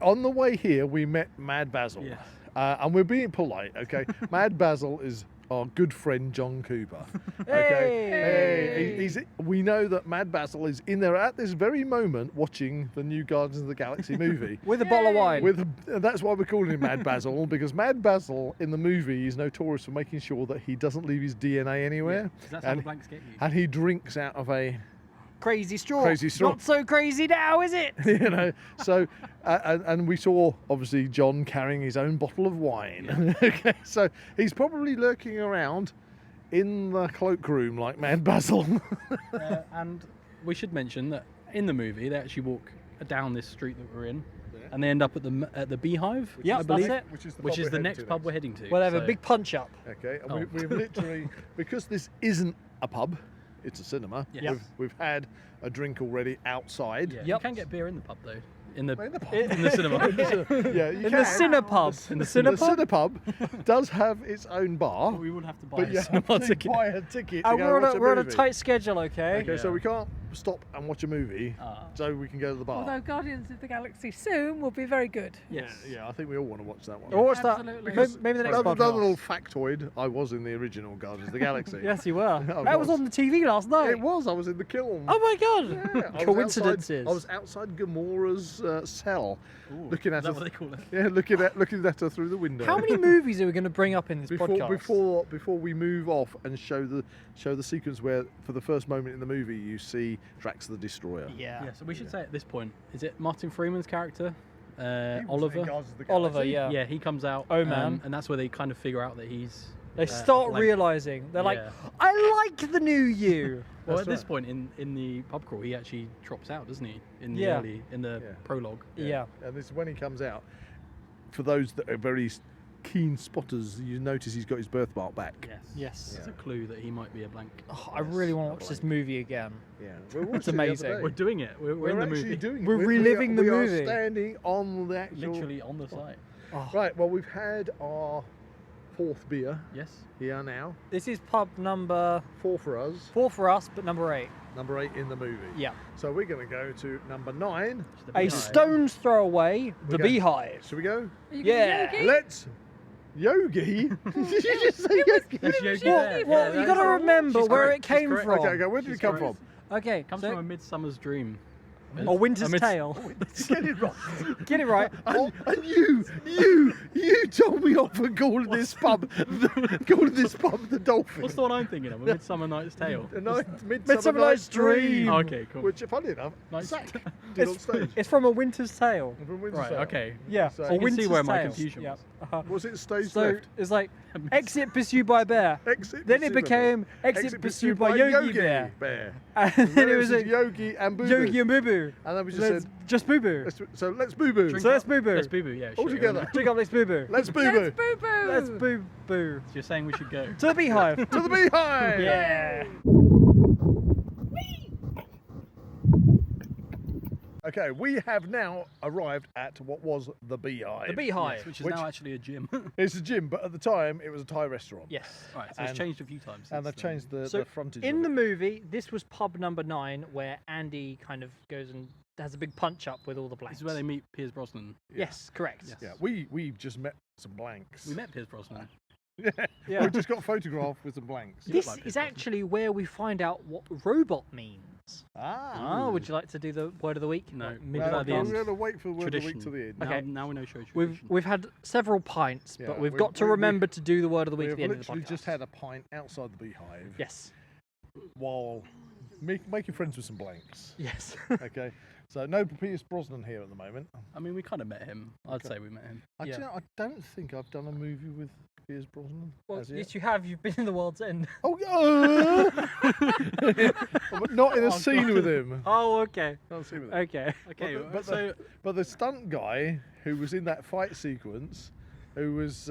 S2: On the way here, we met Mad Basil.
S3: Yes.
S2: And we're being polite, okay? Mad Basil is our good friend John Cooper.
S1: Hey!
S2: We know that Mad Basil is in there at this very moment watching the new Guardians of the Galaxy movie.
S1: With a bottle of wine.
S2: That's why we're calling him Mad Basil, because Mad Basil in the movie is notorious for making sure that he doesn't leave his DNA anywhere.
S3: Yeah, 'cause that's how the blanks get you.
S2: And he drinks out of a
S1: Crazy straw.
S2: Crazy straw.
S1: Not so crazy now, is it?
S2: you know, so and we saw obviously John carrying his own bottle of wine. Okay, so he's probably lurking around in the cloakroom like Mad Basil.
S3: And we should mention that in the movie they actually walk down this street that we're in, and they end up at the Beehive.
S1: Yep,
S3: I
S1: that's
S3: believe,
S1: it.
S2: Which is
S3: the next pub we're heading to.
S1: Well, they have a
S3: so-
S1: big punch up.
S2: Okay, and
S3: Oh.
S2: we've literally, because this isn't a pub, it's a cinema.
S3: Yes.
S2: We've had a drink already outside.
S3: Yeah,
S1: Yep.
S3: you can get beer in the pub though. In the
S2: In the pub.
S3: in the cinema.
S2: Yeah, you
S1: In
S2: can.
S1: the Cinepub.
S3: In the
S1: Cinepub?
S2: The Cinepub does have its own bar,
S3: But we would have to buy
S2: but you
S3: a
S2: have
S3: cinema
S2: to
S3: ticket.
S2: buy a ticket to
S1: And
S2: go
S1: we're
S2: watch
S1: on a
S2: movie.
S1: tight schedule, okay?
S2: Okay, so
S3: Yeah.
S2: we can't stop and watch a movie,
S3: Ah.
S2: so we can go to the bar.
S4: Although Guardians of the Galaxy soon will be very good.
S3: Yes.
S2: Yeah, I think we all want to watch that one.
S1: We'll watch that.
S4: Absolutely.
S1: Maybe the next
S2: Another little
S1: podcast.
S2: factoid, I was in the original Guardians of the Galaxy.
S1: Yes, you were.
S2: I
S1: That was
S2: was.
S1: on the TV last night.
S2: It was, I was in the kiln.
S1: Oh my god!
S2: Yeah, I was
S1: Coincidences.
S2: I was outside Gamora's cell,
S3: Ooh,
S2: looking at
S3: is that
S2: her.
S3: what they call it?
S2: Yeah, looking at her through the window.
S1: How many movies are we going to bring up in this podcast?
S2: before we move off and show the sequence where for the first moment in the movie you see Drax the Destroyer.
S1: Yeah.
S3: Yeah, so we should say at this point, is it Martin Freeman's character?
S2: He was in
S3: Oliver?
S2: Guardians of the
S1: Oliver,
S2: Galaxy.
S1: yeah.
S3: Yeah, he comes out.
S1: Oh, man.
S3: And that's where they kind of figure out that he's.
S1: They start
S3: like-
S1: realizing they're like,
S3: Yeah.
S1: I like the new you.
S3: Well,
S2: That's
S3: at this
S2: right.
S3: point in the pub crawl, he actually drops out, doesn't he? In the
S1: Yeah.
S3: the
S2: Yeah.
S3: prologue.
S1: Yeah.
S2: And this is when he comes out. For those that are very keen spotters, you notice he's got his birthmark back.
S3: Yes.
S1: Yes.
S3: It's a clue that he might be a blank.
S1: Oh, I really want to watch this movie again.
S2: Yeah, we watched
S1: It's
S2: it the other
S1: amazing.
S2: day.
S3: We're doing it. We're in the
S2: actually
S3: movie.
S2: doing it.
S1: We're reliving the
S2: we
S1: movie.
S2: are standing on the actual.
S3: Literally on the site.
S1: Oh,
S2: Right. Well, we've had our fourth beer
S3: Yes.
S2: here now.
S1: This is pub number
S2: 4 for us.
S1: 4 for us, but number 8.
S2: Number 8 in the movie.
S1: Yeah.
S2: So we're going to go to number 9.
S3: It's the
S1: A
S3: Beehive.
S1: stone's throw away, the
S2: Okay.
S1: Beehive.
S2: Should we go?
S4: Are you
S1: Yeah.
S4: Yogi?
S2: Let's. Yogi? Did you just say Yogi?
S3: There's Yogi
S1: Well,
S3: there.
S1: well,
S3: Yeah,
S1: you got to
S3: that's-
S1: remember
S3: she's
S1: where
S3: correct,
S1: it
S3: she's
S1: came
S3: correct.
S1: from.
S2: Okay, where did
S3: She's
S2: it come
S3: correct.
S2: from?
S1: Okay,
S3: Comes
S1: so-
S3: from A Midsummer's Dream.
S1: or Winter's
S3: Mids-
S1: Tale.
S2: Get it right.
S1: Get it right.
S2: And you told me off for calling this pub the Dolphin.
S3: What's the one I'm thinking of? A Midsummer Night's Tale.
S2: Midsummer Night's Dream.
S3: Oh, okay, cool.
S2: Which, funny enough,
S3: Nice.
S2: Zach did on
S1: It's,
S2: stage.
S1: it's from A Winter's Tale.
S2: From Winter's
S3: Right,
S2: Tale.
S3: okay.
S1: Yeah,
S2: So
S1: or
S2: you
S3: can see
S1: Winter's
S3: where my
S1: Tale.
S3: confusion
S1: Yeah.
S3: was.
S2: Was it stage
S1: So
S2: left?
S1: it's like exit pursued by bear.
S2: Exit
S1: Then it
S2: pursued by
S1: became
S2: Bear.
S1: exit pursued by Yogi Bear.
S2: And
S1: And then it was
S2: a
S1: a
S2: Yogi and Boo Boo.
S1: Yogi and Boo Boo.
S2: And then we just
S1: Let's
S2: said,
S1: just Boo Boo.
S2: so let's Boo Boo.
S3: Drink
S1: So let's
S3: up.
S1: Boo Boo.
S3: Let's Boo Boo, yeah.
S2: All
S3: sure.
S2: together.
S1: Drink up, let's Boo Boo.
S2: Let's Boo Boo.
S4: Let's boo boo.
S1: Let's Boo Boo.
S3: So you're saying we should go?
S1: To the Beehive.
S2: To the Beehive.
S1: Yeah.
S2: Okay, we have now arrived at what was the Beehive.
S1: The Beehive.
S3: Yes, which is
S2: Which-
S3: now actually a gym.
S2: It's a gym, but at the time it was a Thai restaurant.
S1: Yes.
S3: Right, so it's
S2: And-
S3: changed a few times.
S2: And
S3: since
S2: they've
S3: then.
S2: changed the
S1: So
S2: frontage.
S1: in
S2: of
S1: the
S2: it.
S1: movie, this was pub number 9, where Andy kind of goes and has a big punch up with all the blanks.
S3: This is where they meet Piers Brosnan.
S1: Yes, correct.
S3: Yes.
S2: Yeah, we just met some blanks.
S3: We met Piers Brosnan.
S2: Yeah.
S1: Yeah.
S2: We just got photographed with some blanks.
S3: You
S1: This
S3: look like
S1: is
S3: Piers
S1: actually where we find out what robot means.
S2: Ah.
S1: Would you like to do the word of the week?
S3: No.
S1: Like,
S3: We'll
S1: mid
S3: do that
S2: Well,
S3: at the
S2: I'm
S3: end.
S2: going to wait for the word of the week
S3: Tradition.
S2: to the end.
S3: Now,
S1: Okay.
S3: now we know show
S1: We've
S3: tradition.
S1: we've had several pints,
S2: Yeah,
S1: but we've
S2: we-
S1: got to
S2: we-
S1: remember to do the word of the week
S2: We've
S1: at the end of the
S2: literally
S1: podcast.
S2: just had a pint outside the Beehive
S1: Yes.
S2: while making friends with some blanks.
S1: Yes.
S2: Okay, so no Pierce Brosnan here at the moment.
S3: I mean, we kind of met him. I'd say we met him.
S1: Yeah.
S2: I don't think I've done a movie with Pierce Brosnan.
S1: Well,
S2: as yet.
S1: yes, you have. You've been in the World's End.
S2: Oh, but not in a scene with him.
S1: Oh, okay.
S2: Not a scene with him.
S1: Okay.
S3: Okay,
S2: But
S3: so
S2: the stunt guy who was in that fight sequence, who was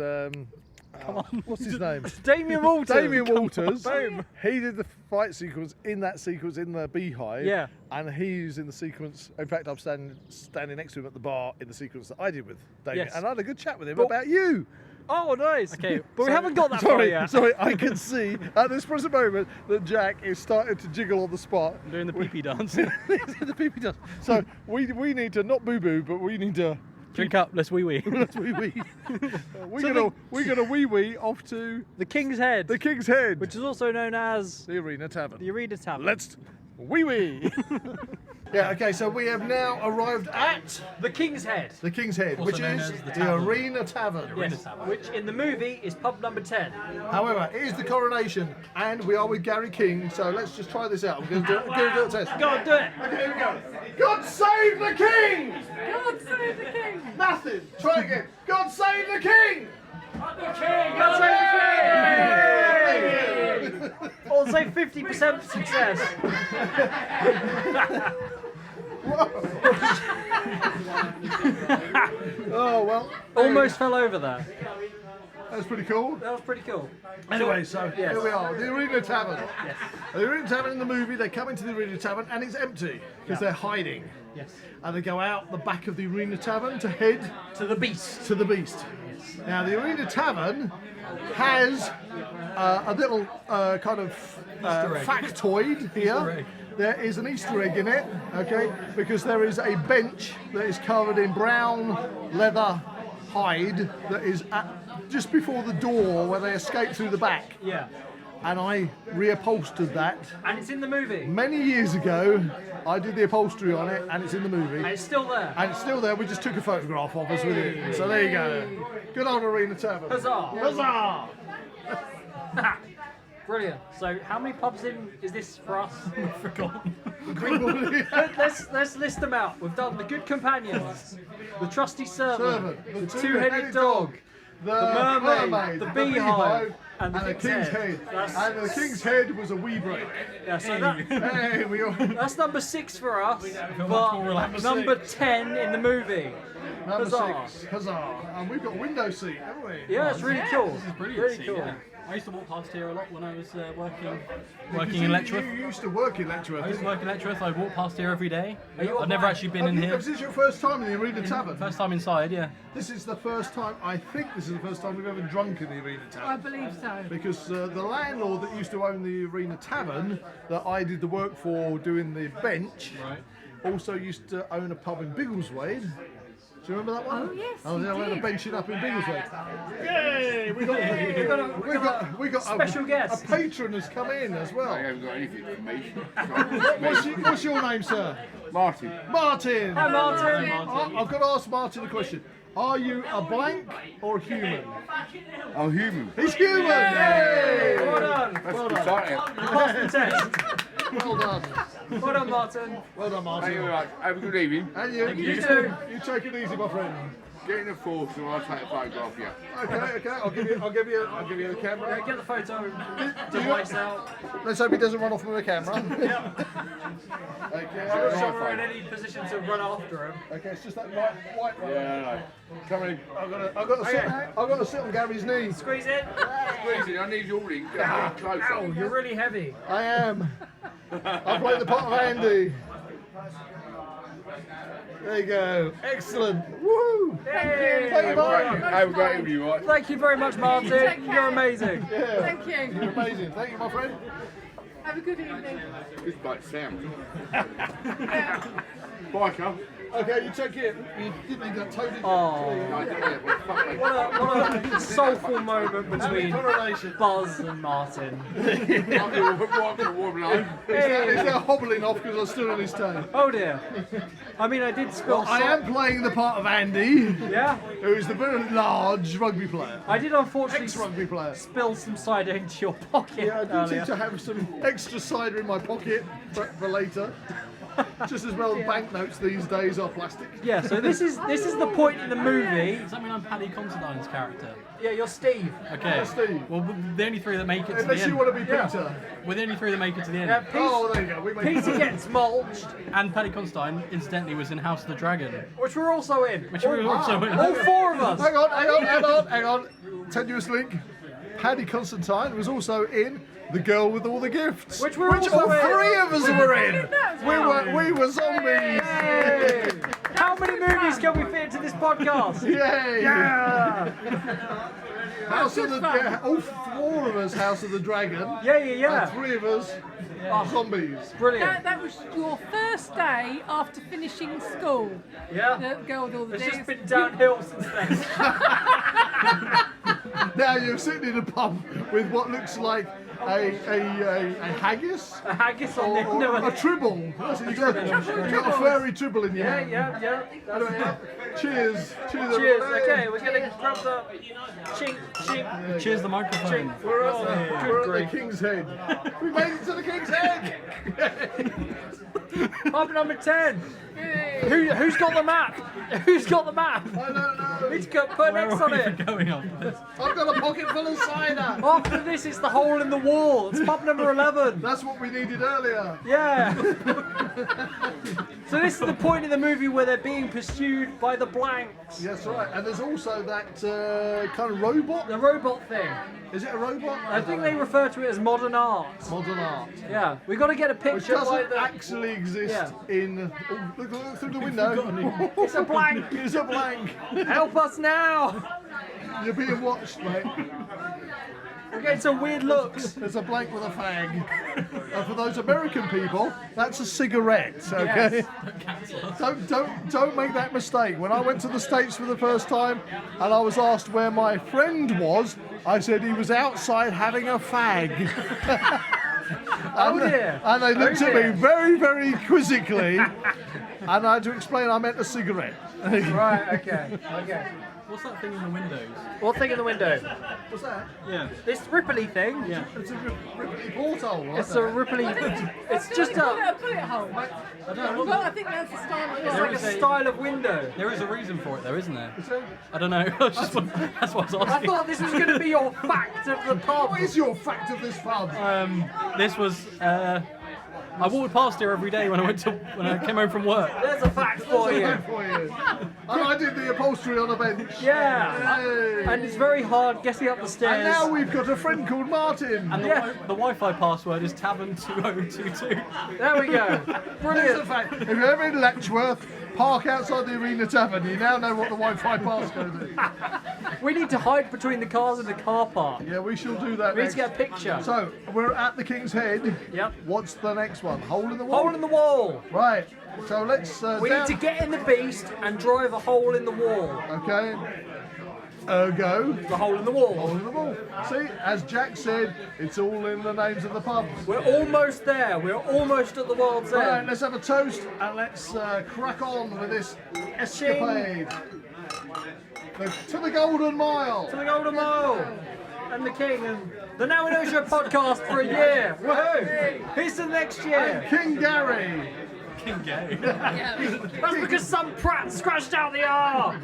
S2: what's his name?
S1: Damien Walters.
S2: Damien Walters.
S1: Boom.
S2: He did the fight sequence in the Beehive.
S1: Yeah.
S2: And he's in the sequence. In fact, I'm standing next to him at the bar in the sequence that I did with Damien,
S1: Yes.
S2: and I had a good chat with him
S1: But-
S2: about you.
S1: Oh, nice.
S3: Okay,
S1: but we haven't got that far
S2: Sorry,
S1: yet.
S2: sorry. I can see at this present moment that Jack is starting to jiggle on the spot.
S3: I'm doing the pee-pee dance.
S2: The pee-pee dance. So we need to not boo boo, but we need to
S3: Drink up, let's wee-wee.
S2: let's wee wee. We're gonna wee wee off to
S1: The King's Head,
S2: the King's Head,
S1: which is also known as
S2: the Arena Tavern.
S1: the Arena Tavern.
S2: Let's wee wee. Yeah. Okay. So we have now arrived at
S1: The King's Head.
S2: the King's Head,
S3: Also
S2: which
S3: known
S2: is
S3: as the
S2: the
S3: Tavern.
S2: Arena Tavern.
S1: Yes, which in the movie is pub number 10.
S2: However, it is the Coronation, and we are with Gary King. So let's just try this out. We're going to do a test.
S1: Go on, do it.
S2: Okay, here we go. God save the King!
S4: God save the king!
S2: Nothing. Try again. God save the King!
S1: God save the King! Or say 50% success.
S2: Oh well.
S1: Almost fell over there.
S2: That's pretty cool.
S1: That was pretty cool.
S2: Anyway, so
S1: Yes.
S2: here we are, the Arena Tavern. Yes. The Arena Tavern in the movie, they come into the Arena Tavern and it's empty because they're hiding.
S1: Yes.
S2: And they go out the back of the Arena Tavern to head
S1: To the beast.
S2: to the Beast. Now, the Arena Tavern has a little kind of factoid here. There is an Easter egg in it, okay, because there is a bench that is covered in brown leather hide that is just before the door where they escape through the back.
S1: Yeah.
S2: And I reupholstered that
S1: And it's in the movie.
S2: many years ago. I did the upholstery on it, and it's in the movie.
S1: And it's still there.
S2: And it's still there. We just took a photograph of us with it. So there you go. Good old Arena Tavern.
S1: Huzzah.
S2: Huzzah!
S1: Brilliant. So how many pubs in is this for us? We've forgotten.
S2: Servant,
S1: Let's list them out. We've done the Good Companions, the Trusty Servant,
S2: the
S1: the Two-Headed Dog,
S2: the
S1: Mermaid, the Beehive, and the
S2: the
S1: King's
S2: King's Head.
S1: That's-
S2: And the King's Head was a wee break.
S1: Yeah, so that,
S2: Hey, we all.
S1: that's number 6 for us,
S3: more
S1: but
S3: relaxed.
S1: number 10 in the movie.
S2: Number
S1: Huzzah.
S2: 6. Huzzah. And we've got a window seat, haven't we?
S1: Yeah, it's really cool.
S3: This is brilliant.
S1: Really
S3: see,
S1: cool.
S3: yeah. I used to walk past here a lot when I was working in Letchworth.
S2: You used to work in Letchworth.
S3: I used to work in Letchworth. I walk past here every day.
S1: Are you
S3: I've never actually been in here.
S2: Is this your first time in the Arena Tavern?
S3: First time inside, yeah.
S2: This is the first time, I think this is the first time we've ever drunk in the Arena
S4: I
S2: Tavern.
S4: believe so.
S2: Because the landlord that used to own the Arena Tavern, that I did the work for doing the bench,
S3: Right.
S2: also used to own a pub in Biggleswade. Do you remember that one?
S4: Oh, yes,
S2: Oh,
S4: he
S2: yeah, we had a
S4: did.
S2: benching up in Biggleswade. Yay! We got
S1: Special guest.
S2: A patron has come in as well.
S5: I haven't got anything for me.
S2: What's your name, sir?
S5: Martin.
S2: Martin.
S1: Hi, Martin.
S2: I've got to ask Martin a question. Are you a blank or a human?
S5: I'm human.
S2: He's human! Yay!
S1: Well done.
S5: That's exciting.
S1: You passed the test.
S2: Well done.
S1: Well done, Martin.
S2: Well done,
S5: Thank you very
S2: Martin.
S5: much. Have a good evening.
S2: And you,
S1: You too.
S2: You take it easy, my friend.
S5: Get in the force and I'll take a photograph of you.
S2: Okay. I'll give you the camera.
S1: Get the photo device out.
S2: Let's hope he doesn't run off with the camera. Okay.
S1: So we're in any position to run after him.
S2: Okay, it's just that white one.
S5: Yeah, I know. Come in.
S2: I've got to sit on Gary's knee.
S1: Squeeze in.
S5: Squeeze it. I need you all in. Get a bit closer.
S1: Oh, you're really heavy.
S2: I am. I play the part of Andy. There you go. Excellent. Woo!
S1: Hey.
S2: Thank you, Martin.
S5: Have a great evening, right?
S1: Thank you very much, Martin.
S4: Take care.
S1: You're amazing.
S2: Yeah.
S4: Thank you.
S2: You're amazing. Thank you, my friend.
S4: Have a good evening.
S5: This like Sam.
S4: Yeah.
S5: Biker.
S2: Okay, you take it. You didn't need that toad.
S1: Oh.
S5: No, yeah, well, fuck me.
S1: What a soulful moment between
S2: Coronation.
S1: Buzz and Martin.
S2: He's now hobbling off because I stood on his toe.
S1: Oh dear. I mean, I did spill.
S2: I am playing the part of Andy,
S1: Yeah.
S2: who is the very large rugby player.
S1: I did unfortunately
S2: Ex-rugby player.
S1: spill some cider into your pocket
S2: Yeah, I do
S1: earlier.
S2: seem to have some extra cider in my pocket for later. Just as well, banknotes these days are plastic.
S1: Yeah, so this is the point in the movie.
S3: Does that mean I'm Paddy Considine's character?
S1: Yeah, you're Steve.
S3: Okay.
S2: Yeah, Steve.
S3: Well, the only three that make it to the
S2: Unless
S3: end.
S2: you want to be
S1: Yeah.
S2: Peter.
S3: We're the only three that make it to the end.
S1: Yeah,
S2: Oh, there you go. We make
S1: Peter gets mulched,
S3: And Paddy Considine, incidentally, was in House of the Dragon.
S1: which we're also in.
S3: Which we were also in.
S1: All four of us.
S2: Hang on. Tenuous link. Paddy Constantine was also in The Girl with All the Gifts,
S1: Which we're also
S2: all
S1: in.
S2: three of us were in.
S4: that as well.
S2: We were zombies.
S1: Hey! How many movies can we fit into this podcast?
S2: Yay!
S1: Yeah.
S2: House of the all four of us House of the Dragon.
S1: Yeah.
S2: And three of us are zombies.
S1: Brilliant.
S4: That was your first day after finishing school.
S1: Yeah.
S4: The girl with all the
S1: It's
S4: dicks.
S1: just been downhill since then.
S2: Now you're sitting in a pub with what looks like a haggis.
S1: A haggis on
S2: Or
S1: the
S2: a tribble. That's it, you got a furry tribble in your hand.
S1: Yeah.
S2: Anyway, cheers.
S1: Cheers. Okay, we're gonna grab the chink.
S3: Cheers the microphone.
S2: We're
S1: Oh,
S2: at the King's Head. We made it to the King's Head.
S1: Pub number 10. Who's got the map? Who's got the map?
S2: I don't know.
S1: Let's go put
S3: Where
S1: X
S3: are
S1: on
S3: we
S1: it.
S3: going after this?
S2: I've got a pocket full of cider.
S1: After this, it's the hole in the wall. It's pub number 11.
S2: That's what we needed earlier.
S1: Yeah. So this is the point in the movie where they're being pursued by the blanks.
S2: Yes, right. And there's also that kind of robot.
S1: The robot thing.
S2: Is it a robot?
S1: I think they refer to it as modern art.
S2: Modern art.
S1: Yeah. We got to get a
S2: Which
S1: picture by
S2: doesn't
S1: the.
S2: actually exist in. Oh, look through the window.
S1: It's a blank.
S2: It's a blank.
S1: Help us now.
S2: You're being watched, mate.
S1: We're getting some weird looks.
S2: There's a blank with a fag. And for those American people, that's a cigarette. Okay. Don't make that mistake. When I went to the States for the first time, and I was asked where my friend was, I said he was outside having a fag.
S1: Oh dear.
S2: And they looked at
S1: dear.
S2: me very, very quizzically, and I had to explain I meant a cigarette.
S1: Right. Okay.
S3: What's that thing in the windows?
S1: What thing in the window?
S2: What's that?
S3: Yeah.
S1: This Ripley thing.
S3: Yeah.
S2: It's a Ripley porthole. Right
S1: It's a Ripley. It's just a.
S4: Bullet hole. Well, I think that's the style of
S1: It's
S4: it.
S1: like a style of window.
S3: There is a reason for it, though, isn't there?
S2: there?
S3: I don't know. That's what I was
S1: I
S3: asking.
S1: thought this was going to be your fact of the pub.
S2: What is your fact of this pub?
S3: This was. I walked past here every day when I came home from work.
S1: There's a fact for you.
S2: For you. And I did the upholstery on a bench.
S1: Yeah.
S2: Yay.
S1: And it's very hard getting up the stairs.
S2: And now we've got a friend called Martin.
S3: And the,
S1: Yeah.
S3: the Wi-Fi password is Tavern2022.
S1: There we go.
S2: Here's the
S1: Brilliant.
S2: fact. If you're ever in Letchworth, park outside the Arena Tavern. You now know what the Wi-Fi passcode is.
S1: We need to hide between the cars in the car park.
S2: Yeah, we shall do that
S1: We need
S2: next.
S1: to get a picture.
S2: So, we're at the King's Head.
S1: Yep.
S2: What's the next one? Hole in the wall?
S1: Hole in the wall.
S2: Right. So let's...
S1: We need to get in the beast and drive a hole in the wall.
S2: Okay. Ergo.
S1: The hole in the wall.
S2: Hole in the wall. See, as Jack said, it's all in the names of the pubs.
S1: We're almost there. We're almost at the world's
S2: Right,
S1: end.
S2: let's have a toast and let's crack on with this escapade. To the Golden Mile.
S1: To the Golden Mile. And the King. And the Now We Know Show podcast for a year. Woohoo! Who's the next year?
S2: King Gary.
S3: King Gay.
S1: That's because some prat scratched out the R.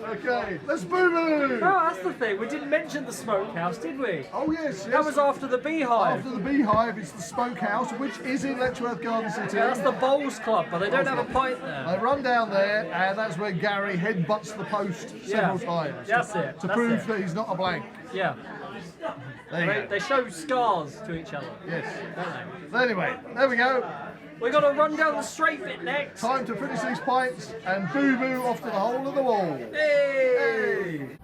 S2: Okay, let's boo-boo.
S1: Oh, that's the thing. We didn't mention the smokehouse, did we?
S2: Oh yes,
S1: That was after the Beehive.
S2: After the Beehive, it's the Smokehouse, which is in Letchworth Garden City.
S1: Yeah, that's the Bowls Club, but they don't have a pint there.
S2: I run down there, and that's where Gary headbutts the post several times.
S1: That's it.
S2: To
S1: That's
S2: prove
S1: it.
S2: that he's not a blank.
S1: Yeah.
S2: There you go.
S1: They show scars to each other.
S2: Yes.
S1: Don't
S2: So anyway, there we go.
S1: they? We got to run down the straight bit next.
S2: Time to finish these pints and boo-boo off to the hole in the wall.
S1: Hey!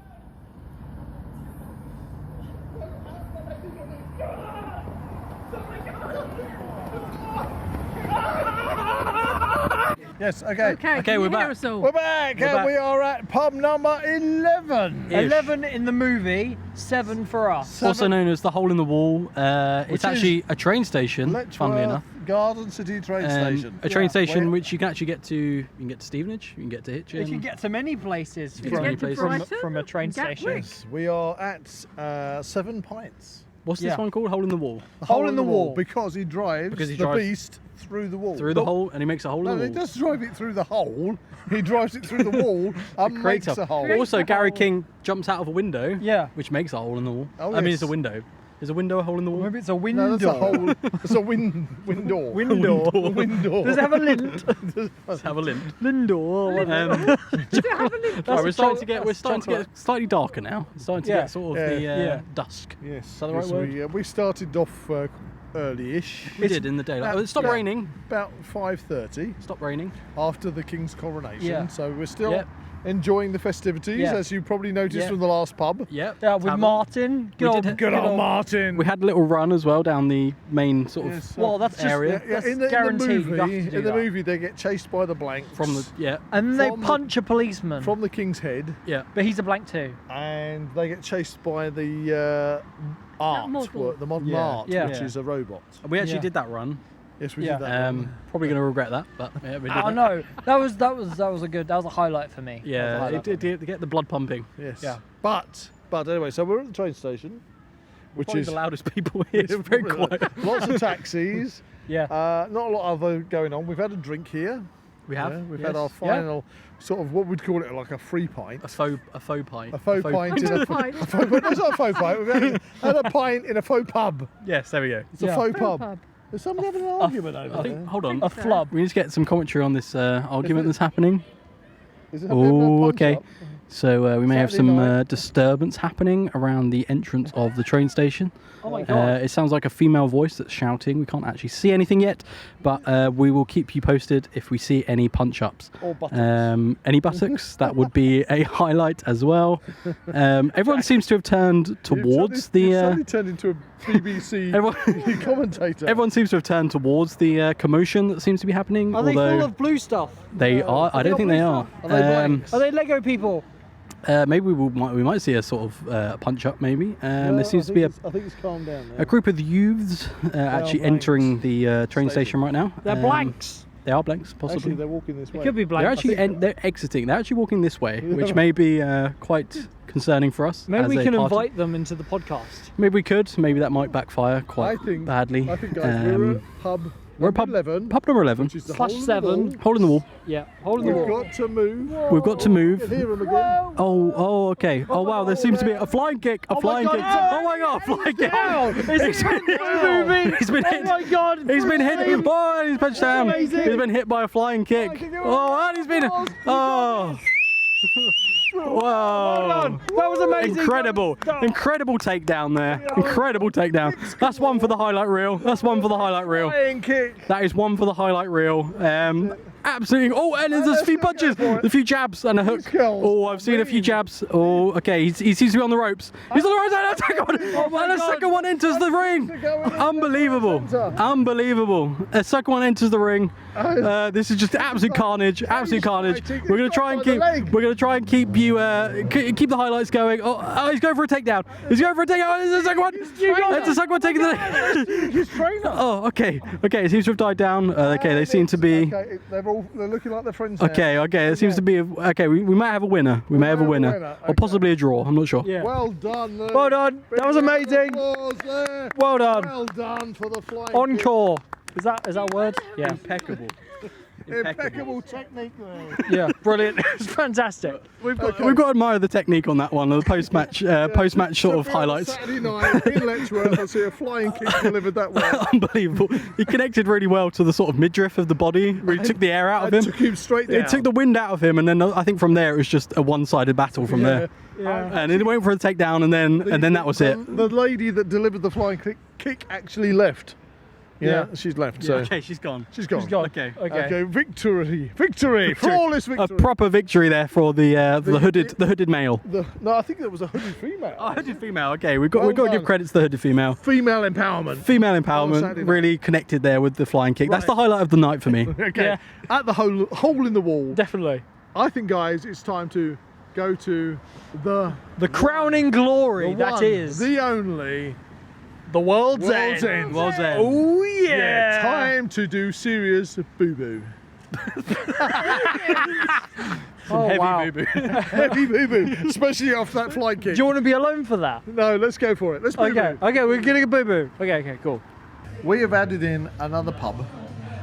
S2: Yes, okay.
S4: Okay,
S3: Okay,
S4: can
S3: we're
S4: you hear
S3: back.
S4: us all?
S2: We're back,
S3: We're
S2: and
S3: back.
S2: we are at pub number 11.
S1: 11 in the movie, 7 for us.
S3: Also known as the Hole in the Wall. It's
S2: Which
S3: actually a train station, funnily enough.
S2: Garden City train station.
S3: A train
S2: Yeah.
S3: station
S2: Where-
S3: which you can actually get to. You can get to Stevenage. You can get to Hitchin.
S1: You can get to many places
S3: You can get to many places.
S1: from a train
S4: Gatwick.
S1: station.
S2: Yes, we are at 7 pints.
S3: What's this one called? Hole in the wall.
S2: The
S1: Hole in the wall.
S2: because he drives
S3: Because he
S2: the
S3: drives
S2: beast through the wall.
S3: Through the hole, and he makes a hole
S2: No,
S3: in the
S2: he
S3: wall.
S2: doesn't drive it through the hole. He drives it through the wall and
S3: Creates
S2: makes a hole.
S3: Also, Gary King jumps out of a window.
S1: Yeah.
S3: Which makes a hole in the wall.
S2: Oh,
S3: I mean,
S2: yes.
S3: it's a window. Is a window a hole in the wall?
S1: Maybe it's a window.
S2: No, that's a hole. It's a window.
S1: Window.
S2: Window.
S1: Does it have a lint?
S3: Let's have a lint.
S1: Window.
S3: Right, we're starting to get
S1: chocolate.
S3: slightly darker now. It's starting to
S1: Yeah.
S3: get sort of
S1: Yeah.
S3: dusk.
S2: Yes.
S3: Is that the right
S2: yes,
S3: word?
S2: We started off early-ish.
S3: We did in the daylight.
S2: about-
S3: It stopped
S2: yeah.
S3: raining.
S2: About 5:30
S3: Stopped raining.
S2: after the King's Coronation.
S1: Yeah.
S2: So we're still
S3: Yeah.
S2: enjoying the festivities,
S1: Yeah.
S2: as you probably noticed
S3: Yeah.
S2: from the last pub.
S3: Yep.
S1: Yeah, with
S3: Tavern.
S1: Martin.
S3: We did
S2: Good old Martin.
S3: We had a little run as well down the main sort of
S2: Yes.
S1: Well, that's just
S3: area.
S2: Yeah,
S1: that's
S2: in the
S1: guaranteed. You have
S2: movie,
S1: to do
S2: in the
S1: that.
S2: movie, they get chased by the blanks
S3: from the
S1: And they
S2: from the-
S1: punch a policeman.
S2: from the King's Head,
S3: yeah.
S1: But he's a blank too.
S2: and they get chased by the art,
S4: model.
S2: the modern
S3: Yeah.
S2: art,
S1: Yeah.
S2: which is a robot.
S3: We actually
S1: Yeah.
S3: did that run.
S2: Yes, we
S1: Yeah.
S2: did that. one.
S3: Probably going to regret that, but yeah, we did
S1: Oh
S3: it.
S1: no, that was a highlight for me. That was a
S3: Yeah,
S1: highlight
S3: it did get the blood pumping.
S2: Yes.
S1: Yeah.
S2: But anyway, so we're at the train station, which
S3: Probably
S2: is
S3: the loudest people here. It's very quiet.
S2: lots of taxis.
S1: Yeah.
S2: Not a lot other going on. We've had a drink here.
S3: We have.
S2: Yeah, we've
S3: yes.
S2: had our final sort of what we'd call it, like a free pint.
S3: a faux pint.
S2: A faux pint in a
S4: pint.
S2: a faux pint. That's not a faux pint. We've had a pint in a faux pub.
S3: Yes, there we go.
S2: It's a
S1: Yeah.
S2: faux
S4: Faux
S2: pub.
S4: pub.
S2: Is somebody having an argument over
S3: I
S2: there?
S3: think. Hold on.
S1: A flub.
S3: We need to get some commentary on this argument that's happening.
S2: Is it a bit of a
S3: Oh,
S2: punch
S3: okay.
S2: up?
S3: So we may have
S2: Saturday
S3: some
S2: night.
S3: disturbance happening around the entrance of the train station.
S1: Oh my god.
S3: It sounds like a female voice that's shouting. We can't actually see anything yet, but we will keep you posted if we see any punch-ups.
S1: Or buttons.
S3: Any buttocks, that would be a highlight as well. Everyone seems to have turned towards
S2: You've
S3: the...
S2: suddenly turned into a BBC
S3: everyone,
S2: commentator.
S3: everyone seems to have turned towards the commotion that seems to be happening.
S1: Are they
S3: although
S1: full of blue stuff?
S3: they are, I don't think they are.
S2: Are they blanks?
S1: Are they Lego people?
S3: Maybe we might see a sort of punch-up. Maybe there seems to be
S2: I think it's calmed down now.
S3: a group of youths actually
S2: blanks.
S3: entering the train station right now.
S1: They're blanks.
S3: They are blanks, possibly.
S2: Actually, they're walking this way.
S1: It could be
S3: They're
S1: blanks.
S3: actually they're exiting. They're actually walking this way, which may be quite concerning for us.
S1: Maybe
S3: as
S1: we
S3: a
S1: can
S3: party.
S1: invite them into the podcast.
S3: Maybe we could. Maybe that might backfire quite badly.
S2: I think, guys, we're at pub
S3: we're at
S2: number 11,
S3: pub number 11.
S2: which is the
S1: /7.
S2: hole in the wall.
S3: Hole in the wall.
S1: Yeah. Hole in the
S2: We've
S1: wall.
S2: got to move.
S3: We've got to move.
S2: You can hear 'em again.
S3: Oh, okay. Oh wow, there seems to be a flying kick. A flying kick. Oh my god, flying kick.
S1: Is it moving?
S3: He's been hit.
S1: Oh my god.
S3: He's been hit. Oh, and he's punched down.
S1: amazing.
S3: He's been hit by a flying kick. Oh, and he's been. Oh. Whoa.
S1: That was amazing.
S3: Incredible. Incredible takedown there. Incredible takedown. That's one for the highlight reel. That's one for the highlight reel.
S2: Flying kick.
S3: That is one for the highlight reel. Absolutely. Oh, and there's a few punches, a few jabs, and a hook. Oh, I've seen a few jabs. Oh, okay. He seems to be on the ropes. He's on the ropes. And a second one, and a second one enters the ring. Unbelievable. Unbelievable. A second one enters the ring. This is just absolute carnage. Absolute carnage. We're gonna try and keep. We're gonna try and keep you. Keep the highlights going. Oh, he's going for a takedown. He's going for a takedown. There's a second one. There's a second one taking the. Oh, okay. Okay. It seems to have died down. Okay. They seem to be.
S2: Okay, they're looking like they're friends now.
S3: Okay, it seems to be okay. We might have a winner. We may have a winner, or possibly a draw. I'm not sure.
S1: Yeah.
S2: Well done.
S1: Well done. That was amazing.
S2: There.
S1: Well done.
S2: Well done for the flying
S1: Encore. Is that a word? Yeah.
S3: Impeccable.
S2: kick. Impeccable technique there.
S1: Yeah. Brilliant. It's fantastic.
S3: We've got to admire the technique on that one. The post-match sort of highlights.
S2: Saturday night in Letchworth, I see a flying kick delivered that way.
S3: Unbelievable. He connected really well to the sort of midriff of the body. Really took the air out of him.
S2: Took him straight down.
S3: It took the wind out of him, and then I think from there it was just a one-sided battle from there.
S1: Yeah.
S3: And it went for a takedown, and then that was it.
S2: The lady that delivered the flying kick actually left. Yeah, she's left. So
S3: Okay, she's gone.
S2: she's gone.
S1: She's gone.
S3: Okay.
S2: Okay, victory, flawless
S3: A
S2: victory.
S3: proper victory there for the hooded male.
S2: No, I think there was a hooded female.
S3: Oh, hooded female. Okay, we've got
S2: Well
S3: to give
S2: done.
S3: credit to the hooded female.
S2: Female empowerment.
S3: Female
S2: Saturday
S3: empowerment
S2: night.
S3: really connected there with the flying kick. That's
S2: Right.
S3: the highlight of the night for me.
S2: Okay,
S1: Yeah.
S2: at the hole in the wall.
S1: Definitely.
S2: I think, guys, it's time to go to the
S1: Crowning glory
S2: the
S1: that
S2: one,
S1: is
S2: the only
S1: the world's
S2: World's
S1: end.
S2: End.
S3: World's End.
S1: Oh yeah.
S2: time to do serious boo boo.
S1: Oh,
S3: heavy
S1: wow.
S3: boo-boo.
S2: Heavy boo-boo, especially after that flying kick.
S1: Do you want to be alone for that?
S2: No, let's go for it. Let's boo-boo.
S1: Okay, we're getting a boo-boo. Okay, cool.
S2: We have added in another pub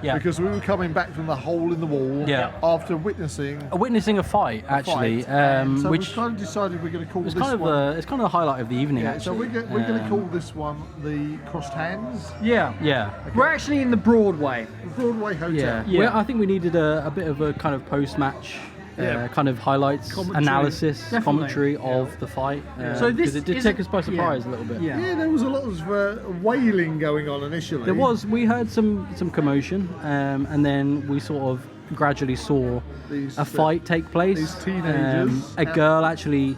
S3: Yeah.
S2: because we were coming back from the hole in the wall
S3: Yeah.
S2: after witnessing
S3: Witnessing a fight, actually,
S2: fight. And so
S3: which
S2: we've kind of decided we're going to call
S3: was
S2: this
S3: kind of
S2: one.
S3: it's kind of the highlight of the evening.
S2: Yeah,
S3: actually,
S2: so we're going to call this one the Crossed Hands
S1: Yeah.
S3: Yeah.
S1: We're actually in the Broadway.
S2: Broadway Hotel.
S3: Yeah.
S1: Yeah.
S3: Well, I think we needed a bit of a kind of post-match.
S2: Yeah.
S3: Kind of highlights,
S2: Commentary.
S3: analysis,
S1: Definitely.
S3: commentary of the fight.
S1: So this
S3: because it did
S1: is-
S3: take us by surprise a little bit.
S1: Yeah.
S2: Yeah, there was a lot of wailing going on initially.
S3: There was. We heard some commotion, and then we sort of gradually saw
S2: These,
S3: a fight take place.
S2: these teenagers.
S3: A girl actually.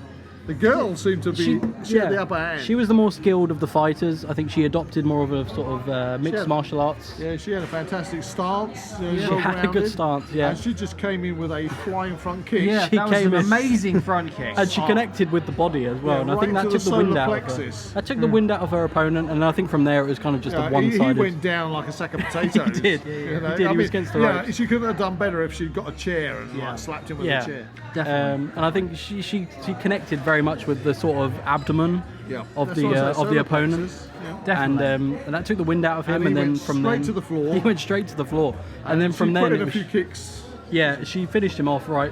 S2: The girl seemed to be. She had the upper hand.
S3: She was the more skilled of the fighters. I think she adopted more of a sort of mixed
S2: had-
S3: martial arts.
S2: Yeah, she had a fantastic stance.
S3: She had a good stance, yeah.
S2: And she just came in with a flying front kick.
S1: Yeah,
S3: She
S1: that was
S3: came
S1: an
S3: in-
S1: amazing front kick.
S3: And she connected with the body as well,
S2: Yeah,
S3: and I
S2: right
S3: think that
S2: to
S3: took
S2: the
S3: the wind
S2: solar
S3: out of her.
S2: plexus.
S3: That took the wind out of her opponent, and I think from there it was kind of just
S2: Yeah,
S3: a
S2: he
S3: one-sided.
S2: went down like a sack of potatoes.
S3: He did.
S2: You know?
S3: He did. He was against the ropes.
S2: She couldn't have done better if she'd got a chair and like, slapped him with a chair.
S1: Definitely.
S3: And I think she connected very much with the sort of abdomen
S2: Yeah.
S3: of
S2: That's
S3: the
S2: what I said,
S3: of the
S2: solar
S3: opponent.
S2: plexus, yeah.
S1: Definitely.
S3: And that took the wind out of him,
S2: And he
S3: and then
S2: went
S3: from
S2: straight
S3: then
S2: to the floor.
S3: He went straight to the floor, and then from
S2: she
S3: then
S2: put in
S3: it
S2: a
S3: was-
S2: few kicks.
S3: yeah, she finished him off right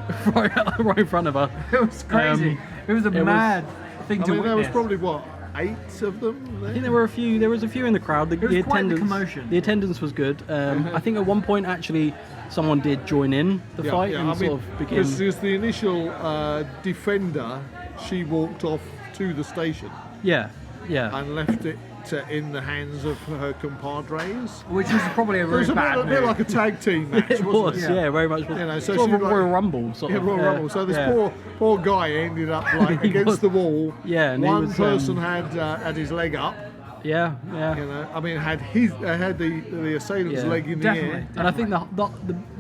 S3: in front of her.
S1: It was crazy. It was a
S3: was-
S1: mad thing
S2: I
S1: to
S2: mean, there was
S1: witness.
S2: probably what 8 of them.
S3: I think there were a few. There was a few in the crowd. The,
S1: was
S3: the
S1: quite the
S3: attendance,
S1: commotion.
S3: the attendance was good. I think at one point actually someone did join in the fight and sort of begin.
S2: because the initial defender, she walked off to the station
S3: Yeah, yeah.
S2: and left it in the hands of her compadres.
S1: Which was probably a
S2: It
S1: very
S2: was a
S1: bad
S2: bit
S1: move.
S2: like a tag team match,
S3: It
S2: wasn't
S3: was,
S2: it?
S3: yeah, very much.
S2: You know, so
S3: sort
S2: she
S3: of a
S2: like-
S3: Royal Rumble, sort
S2: Yeah,
S3: of.
S2: Royal Rumble. So this
S3: yeah.
S2: poor guy ended up like against
S3: was-
S2: the wall.
S3: Yeah, and he
S2: one
S3: was,
S2: person had his leg up.
S3: Yeah, yeah.
S2: You know, I mean, had the assailant's
S3: Yeah.
S2: leg in the
S1: Definitely.
S2: air.
S3: And I think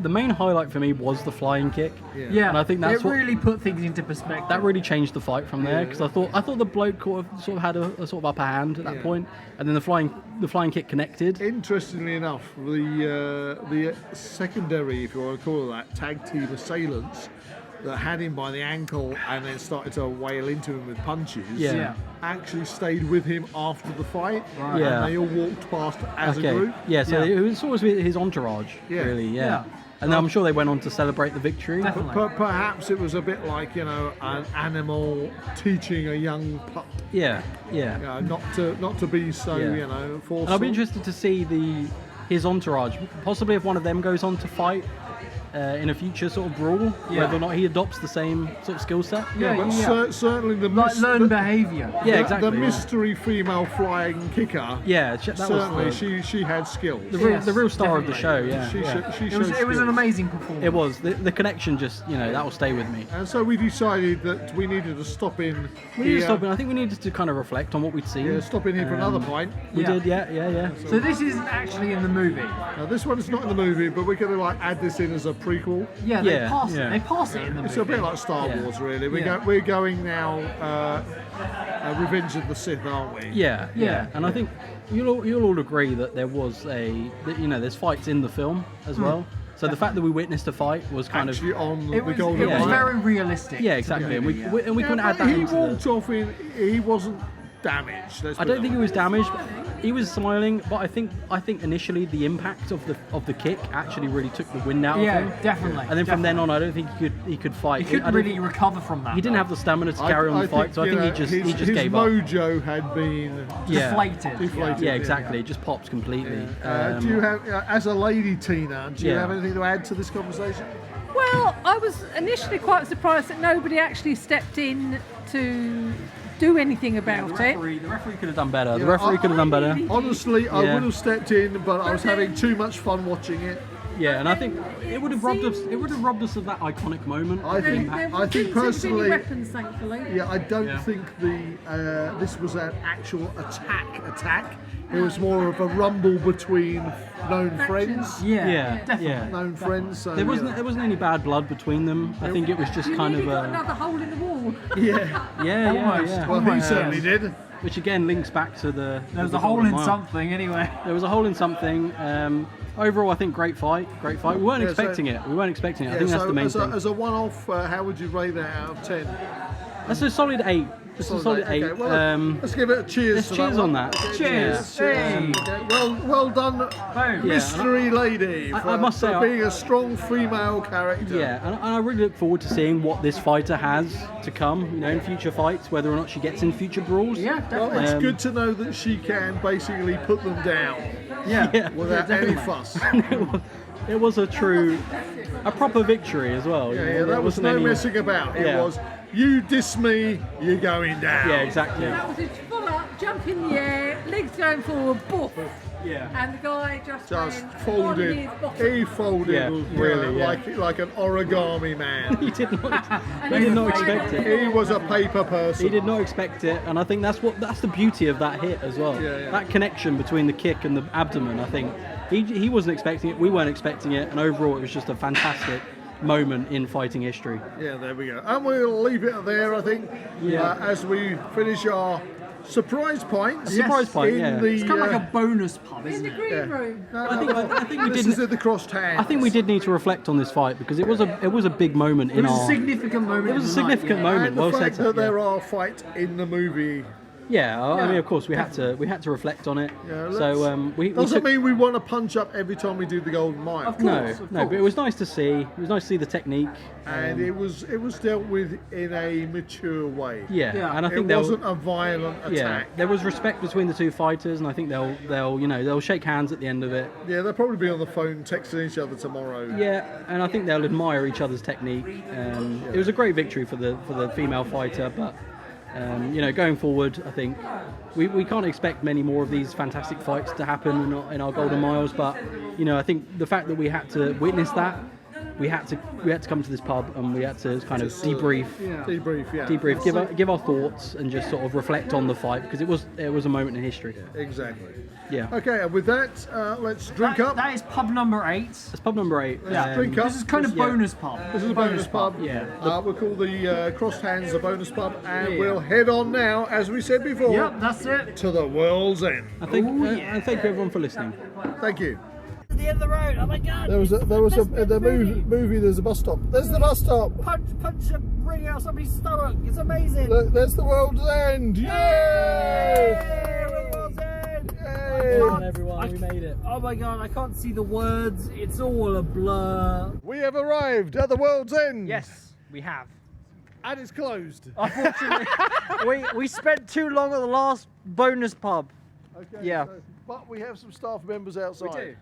S3: the main highlight for me was the flying kick.
S1: Yeah,
S3: And I think that's
S1: it
S3: what
S1: really put things into perspective.
S3: that really changed the fight from there, because I thought the bloke sort of had a sort of upper hand at that
S2: Yeah.
S3: point, and then the flying kick connected.
S2: Interestingly enough, the secondary, if you want to call it that, tag team assailants that had him by the ankle and then started to wail into him with punches,
S3: Yeah.
S2: actually stayed with him after the fight.
S1: Right.
S3: Yeah.
S2: And they all walked past as
S3: Okay.
S2: a group.
S3: Yeah, so
S1: Yeah.
S3: it was sort of his entourage,
S2: Yeah.
S3: really. Yeah.
S1: Yeah.
S3: And then I'm sure they went on to celebrate the victory.
S1: Definitely.
S2: Perhaps it was a bit like, you know, an animal teaching a young pup,
S3: Yeah, yeah.
S2: you know, not to be so,
S3: Yeah.
S2: you know, forceful.
S3: And I'll be interested to see his entourage, possibly if one of them goes on to fight in a future sort of brawl,
S1: Yeah.
S3: whether or not he adopts the same sort of skill set.
S2: Yeah, but certainly the
S1: like learned
S2: the,
S1: behaviour.
S3: Yeah, exactly.
S2: the
S3: yeah.
S2: mystery female flying kicker.
S3: Yeah, that
S2: Certainly,
S3: was
S2: she had skills.
S3: the real star of the show. Yeah,
S2: She
S3: yeah.
S2: showed
S1: It was an
S2: skills.
S1: amazing performance.
S3: It was the connection. Just that will stay with me.
S2: And so we decided that we needed to stop in.
S3: We needed
S2: here.
S3: to stop in. I think we needed to kind of reflect on what we'd seen.
S2: Yeah, stop in here for another pint.
S3: We
S1: Yeah.
S3: did. Yeah.
S1: So this isn't actually in the movie.
S2: Now this one is not in the movie, but we're going to like add this in as a prequel.
S1: Yeah, they
S3: Yeah,
S1: pass
S3: yeah.
S1: it. They pass it in the movie.
S2: It's a bit like Star
S3: Yeah.
S2: Wars, really.
S1: Yeah.
S2: We're going now. Revenge of the Sith, aren't we?
S3: Yeah.
S1: Yeah.
S3: And I think you'll all agree that there was there's fights in the film as well. So the fact that we witnessed a fight was kind
S2: Actually,
S3: of
S2: on
S1: It
S2: the
S1: was,
S2: Golden
S1: it was
S2: Line.
S1: very realistic.
S3: yeah, exactly. And we
S1: Yeah.
S3: we couldn't
S2: Yeah,
S3: add
S2: but
S3: that
S2: he
S3: into
S2: walked
S3: the.
S2: off in. He wasn't damaged.
S3: I don't think he was damaged. But he was smiling, but I think initially the impact of the kick actually really took the wind out
S1: Yeah,
S3: of him.
S1: definitely.
S3: And then from then on, I don't think he could fight.
S1: He couldn't
S3: I don't
S1: really
S3: think-
S1: recover from that.
S3: He didn't have the stamina to carry on the fight, so I
S2: you
S3: think
S2: know,
S3: he just
S2: his
S3: gave up.
S2: mojo had been
S3: Yeah.
S1: deflated.
S2: deflated.
S3: Yeah, exactly. It just popped completely.
S2: Do you have, as a lady, Tina? Do you
S3: Yeah.
S2: have anything to add to this conversation?
S4: Well, I was initially quite surprised that nobody actually stepped in to do anything about
S3: the
S4: it.
S3: referee could have done better. The
S2: Yeah,
S3: referee
S2: I-
S3: could have done better.
S2: Honestly, I
S3: Yeah.
S2: would have stepped in, but I was having too much fun watching it.
S3: Yeah, and I think it would have robbed us. It would have robbed us of that iconic moment.
S2: I
S4: There,
S2: think,
S4: there
S2: I think
S4: didn't seem to be any
S2: personally,
S4: weapons, thankfully.
S2: yeah, I don't
S3: Yeah.
S2: think this was an actual attack. It was more of a rumble between known friends.
S1: Yeah,
S3: Yeah,
S1: definitely.
S3: yeah.
S2: Known friends. So,
S3: There wasn't
S2: yeah.
S3: there wasn't any bad blood between them. I think it was just
S4: You
S3: kind
S4: nearly
S3: of
S4: got another hole in the wall.
S2: Yeah.
S3: yeah.
S2: Well, he certainly did.
S3: Which again links back to the.
S1: There was
S3: the
S1: a hole
S3: Golden
S1: in
S3: Mile.
S1: something anyway.
S3: There was a hole in something. Overall, I think great fight. We weren't
S2: Yeah,
S3: expecting it. We weren't expecting it. I think
S2: so
S3: that's the main thing.
S2: as a one-off, how would you rate that out of 10?
S3: That's a solid 8. It's a solid 8.
S2: Okay, well, let's give it a cheers.
S3: Let's
S2: to
S3: cheers
S2: that
S3: on
S2: one.
S3: that.
S2: Okay,
S1: Cheers. Hey.
S2: Okay, well done, mystery lady, for,
S3: I must say,
S2: for being a strong female character.
S3: Yeah, and I really look forward to seeing what this fighter has to come, in future fights, whether or not she gets in future brawls.
S1: Yeah,
S2: Well,
S1: definitely.
S2: it's good to know that she can basically put them down
S1: Yeah.
S2: without any fuss.
S3: It was a proper victory as well.
S2: Yeah, there was
S3: wasn't
S2: no
S3: any-
S2: messing about. It
S3: Yeah.
S2: was, you diss me, you're going down.
S3: Yeah, exactly.
S4: That was a full up, jump in the air, legs going forward, boof.
S3: Yeah.
S4: And the guy just
S2: Just
S4: went
S2: folded.
S4: on his bottom.
S2: He folded,
S3: Yeah, really, yeah.
S2: like an origami man.
S3: He did not.
S4: And
S3: He did
S4: he's
S3: not
S4: flying
S3: expect
S4: on
S3: it.
S2: He was a paper person.
S3: He did not expect it, and I think that's the beauty of that hit as well.
S2: Yeah, yeah.
S3: That connection between the kick and the abdomen. I think he wasn't expecting it. We weren't expecting it, and overall, it was just a fantastic moment in fighting history.
S2: Yeah, there we go. And we'll leave it there, I think,
S3: Yeah.
S2: as we finish our surprise points.
S3: Surprise point,
S2: in
S3: yeah.
S2: the,
S1: It's kind of like a bonus pub,
S4: In
S1: isn't
S4: the
S1: it?
S4: green room.
S3: I think we
S2: this
S3: didn't.
S2: is at the crossed hands.
S3: I think we did need to reflect on this fight because it was a big moment
S1: It
S3: in
S1: was a
S3: our.
S1: significant moment.
S3: It was a
S1: of the night,
S3: significant
S1: yeah.
S3: moment.
S2: And the
S3: Well
S2: fact
S3: said.
S2: that there are fights in the movie.
S3: Yeah, I mean, of course, we had to reflect on it.
S2: Yeah,
S3: So we
S2: doesn't
S3: took,
S2: mean we want to punch up every time we do the Golden Mile.
S1: Of
S3: no,
S1: course, of
S3: no, but it
S1: course.
S3: was nice to see. It was nice to see the technique.
S2: And it was dealt with in a mature way.
S3: Yeah,
S1: Yeah.
S3: and I think
S2: It
S3: they'll.
S2: wasn't a violent
S3: Yeah,
S2: attack.
S3: there was respect between the two fighters, and I think they'll shake hands at the end of it.
S2: Yeah, they'll probably be on the phone texting each other tomorrow.
S3: Yeah, and I think they'll admire each other's technique. It was a great victory for the female fighter, but going forward, I think we can't expect many more of these fantastic fights to happen in our Golden Miles. But I think the fact that we had to witness that, we had to come to this pub and we had to kind of debrief.
S2: Debrief, yeah.
S3: Debrief, give our thoughts and just sort of reflect on the fight because it was a moment in history.
S2: Exactly.
S3: Yeah.
S2: Okay, and with that, let's drink up.
S1: That is pub number 8.
S3: It's pub number 8.
S1: Yeah.
S2: drink up.
S1: This is kind of
S3: Yeah.
S1: bonus pub.
S2: This is a bonus pub.
S3: Yeah.
S2: We'll call the crossed hands a bonus pub, and we'll head on now, as we said before,
S1: Yep, that's it.
S2: to the world's end.
S3: And thank you everyone for listening.
S2: Thank you.
S1: The end of the road. Oh my god.
S2: There was in the movie. There's a bus stop. There's the bus stop.
S1: punch a ring out somebody's stomach. It's amazing.
S2: There's the world's end. Yay! Yay!
S1: Come on,
S3: everyone, we made it.
S1: Oh my god, I can't see the words. It's all a blur.
S2: We have arrived at the world's end.
S1: Yes, we have.
S2: And it's closed.
S1: Unfortunately, we spent too long at the last bonus pub.
S2: Okay.
S1: Yeah.
S2: But we have some staff members outside.
S1: do.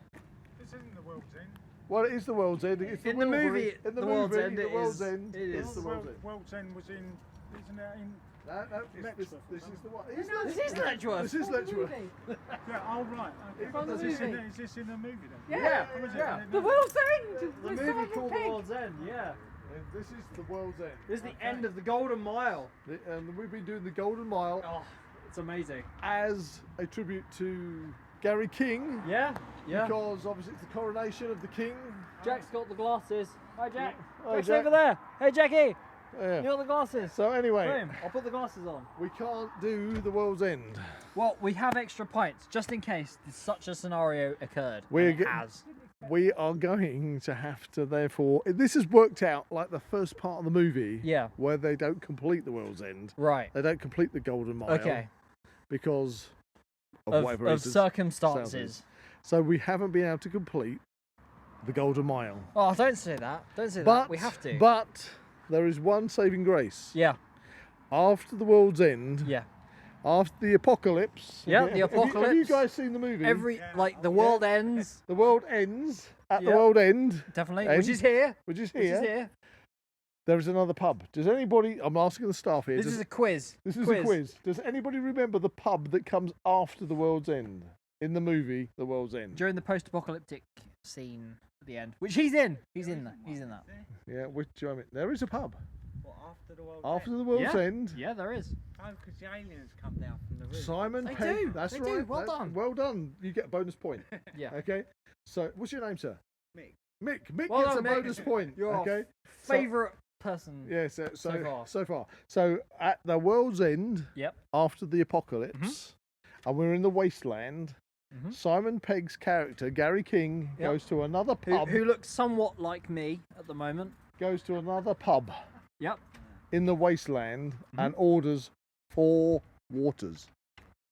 S6: This isn't the world's end.
S2: Well, it is the world's end. It's
S1: In the
S2: Wilbury.
S1: movie,
S2: In the
S1: the world's
S2: movie,
S1: end,
S2: the
S1: it
S2: world's
S1: is.
S2: end.
S1: It
S2: It's
S1: is.
S2: the world's end.
S6: World's end was in, isn't it in?
S2: No, this is the one.
S1: This is Letchworth.
S2: This is Letchworth.
S6: Yeah, oh right. Okay.
S4: From the
S6: Is this in
S4: movie.
S6: is this in the movie then?
S1: Yeah,
S6: Oh, is it?
S1: yeah.
S4: The world's end.
S1: The
S4: with
S1: movie
S4: Simon
S1: called
S4: Pegg.
S1: The World's End, yeah.
S2: This is the world's end.
S1: This is the end of the Golden Mile.
S2: And we've been doing the Golden Mile
S1: Oh, it's amazing.
S2: as a tribute to Gary King.
S1: Yeah, yeah.
S2: Because obviously it's the coronation of the king.
S1: Jack's got the glasses. Hi, Jack.
S2: Hi,
S1: Jack's
S2: Jack.
S1: over there. Hey, Jackie.
S2: Yeah.
S1: You got the glasses.
S2: So anyway,
S1: Boom. I'll put the glasses on.
S2: we can't do the world's end.
S1: Well, we have extra pints just in case such a scenario occurred.
S2: We're
S1: and it
S2: get-
S1: has.
S2: We are going to have to therefore. This has worked out like the first part of the movie.
S1: Yeah.
S2: Where they don't complete the world's end.
S1: Right.
S2: They don't complete the Golden Mile.
S1: Okay.
S2: Because of,
S1: Of
S2: whatever reasons.
S1: circumstances.
S2: So we haven't been able to complete the Golden Mile.
S1: Oh, don't say that. Don't say
S2: But
S1: that. We have to.
S2: But there is one saving grace.
S1: yeah.
S2: After the world's end,
S1: Yeah.
S2: after the apocalypse.
S1: Yeah,
S2: have
S1: the
S2: you- Have you
S1: apocalypse.
S2: guys seen the movie?
S1: The world ends.
S2: The world ends at the
S1: Yeah.
S2: world end,
S1: Definitely.
S2: End.
S1: Which is here.
S2: which is
S1: Which
S2: here.
S1: is here.
S2: There is another pub. Does anybody? I'm asking the staff here.
S1: This
S2: does-
S1: is a quiz.
S2: This is a quiz. Does anybody remember the pub that comes after the world's end in the movie The World's End?
S1: During the post-apocalyptic scene at the end, which he's in. He's in that. He's in that.
S2: Yeah, which do you mean? There is a pub
S6: What, after the world's
S2: after
S6: end?
S2: the world's
S1: Yeah.
S2: end.
S1: Yeah, there is.
S6: Oh, because the aliens come down from the roof.
S2: Simon
S1: They
S2: Pegg.
S1: do,
S2: That's
S1: they do.
S2: right.
S1: Well
S2: that's-
S1: done.
S2: Well done. You get a bonus point.
S1: Yeah.
S2: Okay. So, what's your name, sir?
S6: Mick.
S2: Mick
S1: Well
S2: gets
S1: done,
S2: a
S1: Mick.
S2: bonus point.
S1: You're our
S2: okay.
S1: Favorite person.
S2: Yeah.
S1: So
S2: So
S1: far.
S2: far. So at the world's end,
S1: Yep.
S2: after the apocalypse, and we're in the wasteland. Simon Pegg's character, Gary King,
S1: Yep.
S2: goes to another pub.
S1: Who looks somewhat like me at the moment.
S2: Goes to another pub
S1: Yep.
S2: in the wasteland
S1: Mm-hmm.
S2: and orders 4 waters.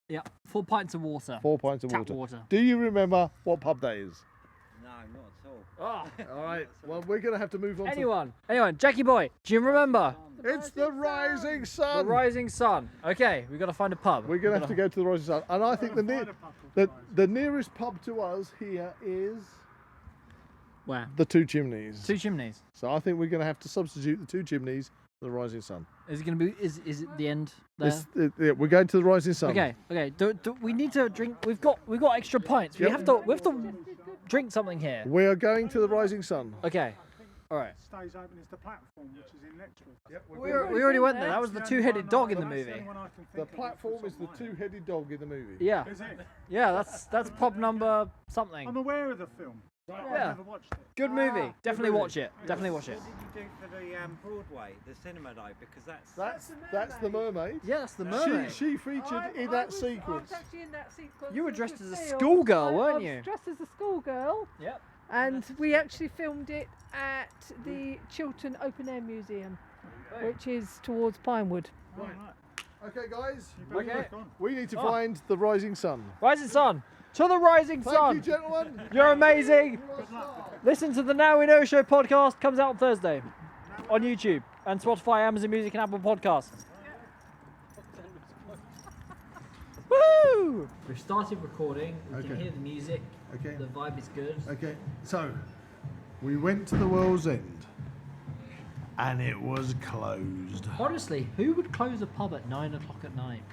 S1: Yep. 4 pints of water.
S2: 4 pints of
S1: Tap
S2: water.
S1: water.
S2: Do you remember what pub that is?
S6: No, not at all.
S1: Oh.
S2: All right. Well, we're going to have to move on
S1: Anyone, Jackie boy, do you remember?
S2: to... It's the Rising
S1: The
S2: Sun.
S1: Rising Sun. Okay, we've got to find a pub.
S2: We're going to have to go to the Rising Sun. And I think the nearest pub to us here is
S1: Where?
S2: the Two Chimneys.
S1: 2 Chimneys.
S2: So I think we're going to have to substitute the Two Chimneys for the Rising Sun.
S1: Is it going to be? Is it the end there?
S2: Yeah, we're going to the Rising Sun.
S1: Okay. Do we need to drink? We've got extra pints. We
S2: Yep.
S1: have to drink something here.
S2: We are going to the Rising Sun.
S1: Okay. All right.
S6: Stays open is the platform, which is in Letchworth.
S1: We already went there. That was the two-headed dog in the movie.
S2: The platform is the two-headed dog in the movie.
S1: Yeah.
S6: Is it?
S1: Yeah. That's pub number something.
S6: I'm aware of the film. But
S1: Yeah.
S6: I've never watched it.
S1: Good movie. Definitely watch it. Definitely watch it.
S7: What did you do for the Broadway, the cinema though? Because that's
S2: That's the mermaid.
S1: Yeah, that's the mermaid.
S2: She featured in that sequence.
S4: I was actually in that sequence.
S1: You were
S4: in
S1: dressed
S4: the
S1: as a
S4: film.
S1: schoolgirl, weren't
S4: I
S1: you?
S4: was dressed as a schoolgirl,
S1: Yep.
S4: and we actually filmed it at the Chiltern Open Air Museum, which is towards Pinewood.
S6: Right.
S2: Okay, guys.
S1: Okay.
S2: We need to find the Rising Sun.
S1: Rising Sun. To the Rising
S2: Thank
S1: Sun.
S2: you, gentlemen.
S1: You're amazing. Listen to the Now We Know Show podcast. Comes out on Thursday on YouTube and Spotify, Amazon Music, and Apple Podcasts. Woo! We've started recording. We can
S2: Okay.
S1: hear the music.
S2: Okay.
S1: The vibe is good.
S2: Okay, so we went to the World's End, and it was closed.
S1: Honestly, who would close a pub at 9 o'clock at night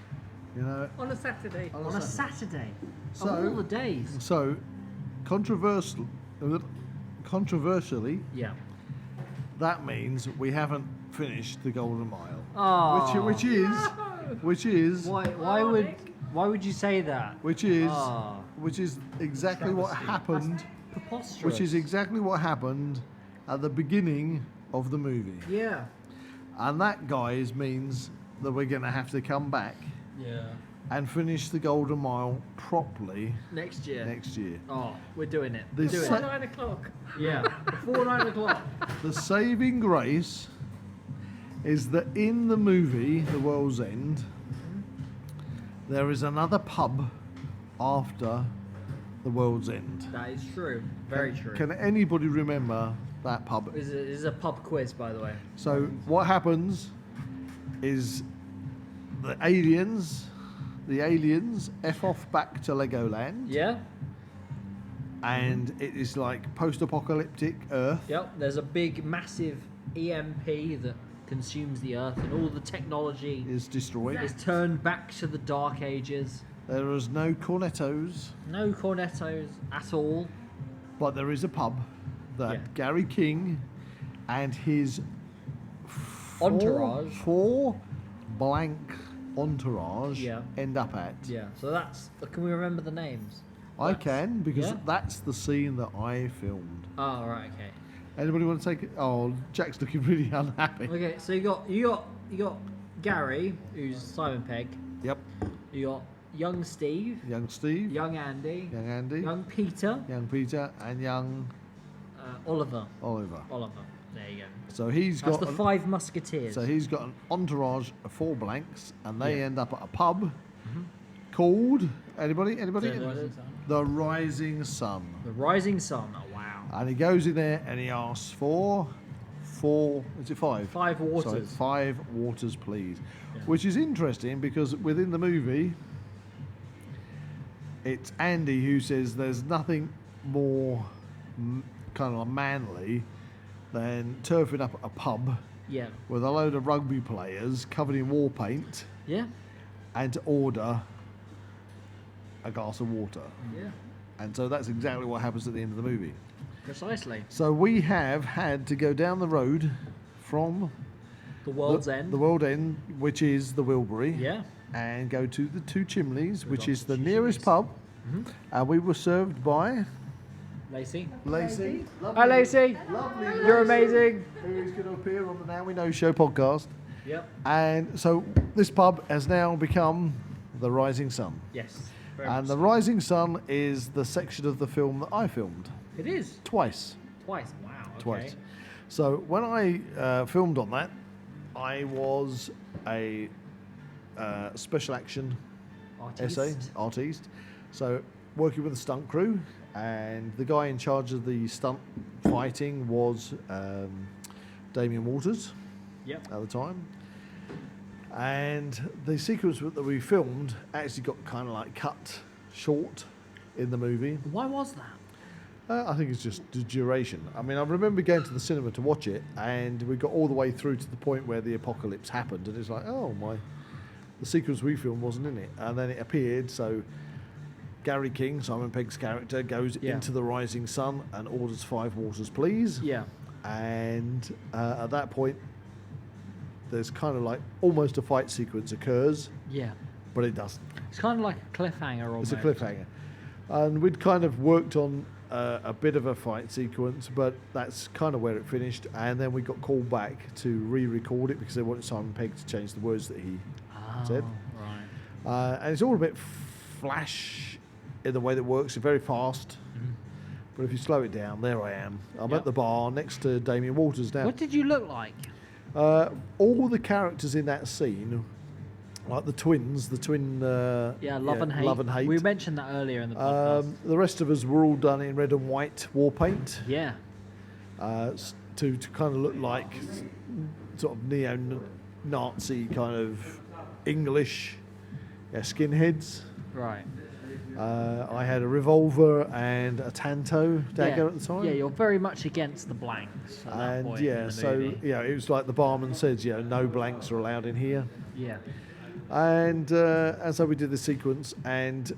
S2: You know.
S4: On a Saturday.
S1: on a Saturday?
S2: So-
S1: of all the days.
S2: So, controversially,
S1: Yeah.
S2: that means we haven't finished the Golden Mile,
S1: Oh.
S2: which is
S1: Why would you say that?
S2: which is
S1: Ah.
S2: which is exactly what happened.
S1: Preposterous.
S2: Which is exactly what happened at the beginning of the movie,
S1: Yeah.
S2: and that, guys, means that we're going to have to come back
S1: Yeah.
S2: and finish the Golden Mile properly
S1: Next year.
S2: next year.
S1: Oh, we're doing it.
S2: This
S1: Do
S2: sa-
S1: it.
S4: 9 o'clock.
S1: Yeah. Before 9 o'clock.
S2: The saving grace is that in the movie The World's End, there is another pub after The World's End.
S1: That is true. Very true.
S2: Can anybody remember that pub?
S1: This is a pub quiz, by the way.
S2: So what happens is the aliens F off back to Legoland,
S1: Yeah.
S2: and it is like post-apocalyptic Earth.
S1: Yep. There's a big, massive EMP that consumes the Earth, and all the technology
S2: Is destroyed.
S1: is turned back to the Dark Ages.
S2: There is no cornettos,
S1: No cornettos at all.
S2: but there is a pub that
S1: Yeah.
S2: Gary King and his
S1: Entourage.
S2: four blank entourage
S1: Yeah.
S2: end up at.
S1: Yeah. So that's. Can we remember the names?
S2: I can, because
S1: yeah.
S2: that's the scene that I filmed.
S1: Oh, right. Okay.
S2: Anybody want to take it? Oh, Jack's looking really unhappy.
S1: Okay. So you got Gary, who's Simon Pegg.
S2: Yep.
S1: You got young Steve,
S2: Young Steve,
S1: young Andy,
S2: young Andy,
S1: young Peter,
S2: young Peter, and young
S1: Oliver.
S2: Oliver.
S1: There you go.
S2: So he's
S1: That's
S2: got
S1: the Five Musketeers.
S2: so he's got an entourage of 4 blanks, and they
S1: Yeah.
S2: end up at a pub called anybody?
S1: The Rising Sun.
S2: The Rising Sun.
S1: The Rising Sun. Oh, wow.
S2: And he goes in there and he asks for 4. Is it 5?
S1: 5 waters.
S2: Sorry, 5 waters, please.
S1: Yeah.
S2: Which is interesting because within the movie, it's Andy who says there's nothing more kind of manly than turfing up at a pub
S1: Yeah.
S2: with a load of rugby players covered in war paint
S1: Yeah.
S2: and to order a glass of water.
S1: Yeah.
S2: And so that's exactly what happens at the end of the movie.
S1: Precisely.
S2: So we have had to go down the road from
S1: The World's End.
S2: the World End, which is the Wilbury,
S1: Yeah.
S2: and go to the Two Chimneys, which is the
S1: Two
S2: nearest
S1: Chimneys.
S2: pub. And we were served by
S1: Lacey.
S2: Lacey.
S1: Hi, Lacey.
S2: Lovely
S1: You're
S2: Lacey,
S1: amazing.
S2: who is going to appear on the Now We Know Show podcast.
S1: Yep.
S2: And so this pub has now become the Rising Sun.
S1: Yes. Very
S2: And
S1: much
S2: The
S1: so.
S2: Rising Sun is the section of the film that I filmed
S1: It is
S2: twice.
S1: twice. Wow. Okay.
S2: Twice. So when I filmed on that, I was a special action artiste. So working with a stunt crew, and the guy in charge of the stunt fighting was Damien Waters
S1: Yep.
S2: at the time. And the sequence that we filmed actually got kind of like cut short in the movie.
S1: Why was that?
S2: I think it's just the duration. I mean, I remember going to the cinema to watch it, and we got all the way through to the point where the apocalypse happened, and it's like, oh my, the sequence we filmed wasn't in it. And then it appeared, so Gary King, Simon Pegg's character, goes
S1: Yeah.
S2: into the Rising Sun and orders 5 waters, please.
S1: Yeah.
S2: And at that point, there's kind of like almost a fight sequence occurs,
S1: Yeah.
S2: but it doesn't.
S1: It's kind of like a cliffhanger almost.
S2: It's a cliffhanger. And we'd kind of worked on a bit of a fight sequence, but that's kind of where it finished. And then we got called back to re-record it because they wanted Simon Pegg to change the words that he said.
S1: Right.
S2: And it's all a bit flash in the way that works. It's very fast. But if you slow it down, there I am. I'm
S1: Yep.
S2: at the bar next to Damien Waters now.
S1: What did you look like?
S2: All the characters in that scene, like the twin.
S1: Love and hate.
S2: Love and hate.
S1: We mentioned that earlier in the podcast.
S2: The rest of us were all done in red and white war paint
S1: Yeah.
S2: to kind of look like sort of neo-Nazi kind of English skinheads.
S1: Right.
S2: I had a revolver and a tanto dagger
S1: yeah.
S2: at the time.
S1: Yeah, you're very much against the blanks at that
S2: And
S1: point in the movie.
S2: it was like the barman says, no blanks are allowed in here.
S1: Yeah.
S2: And so we did the sequence, and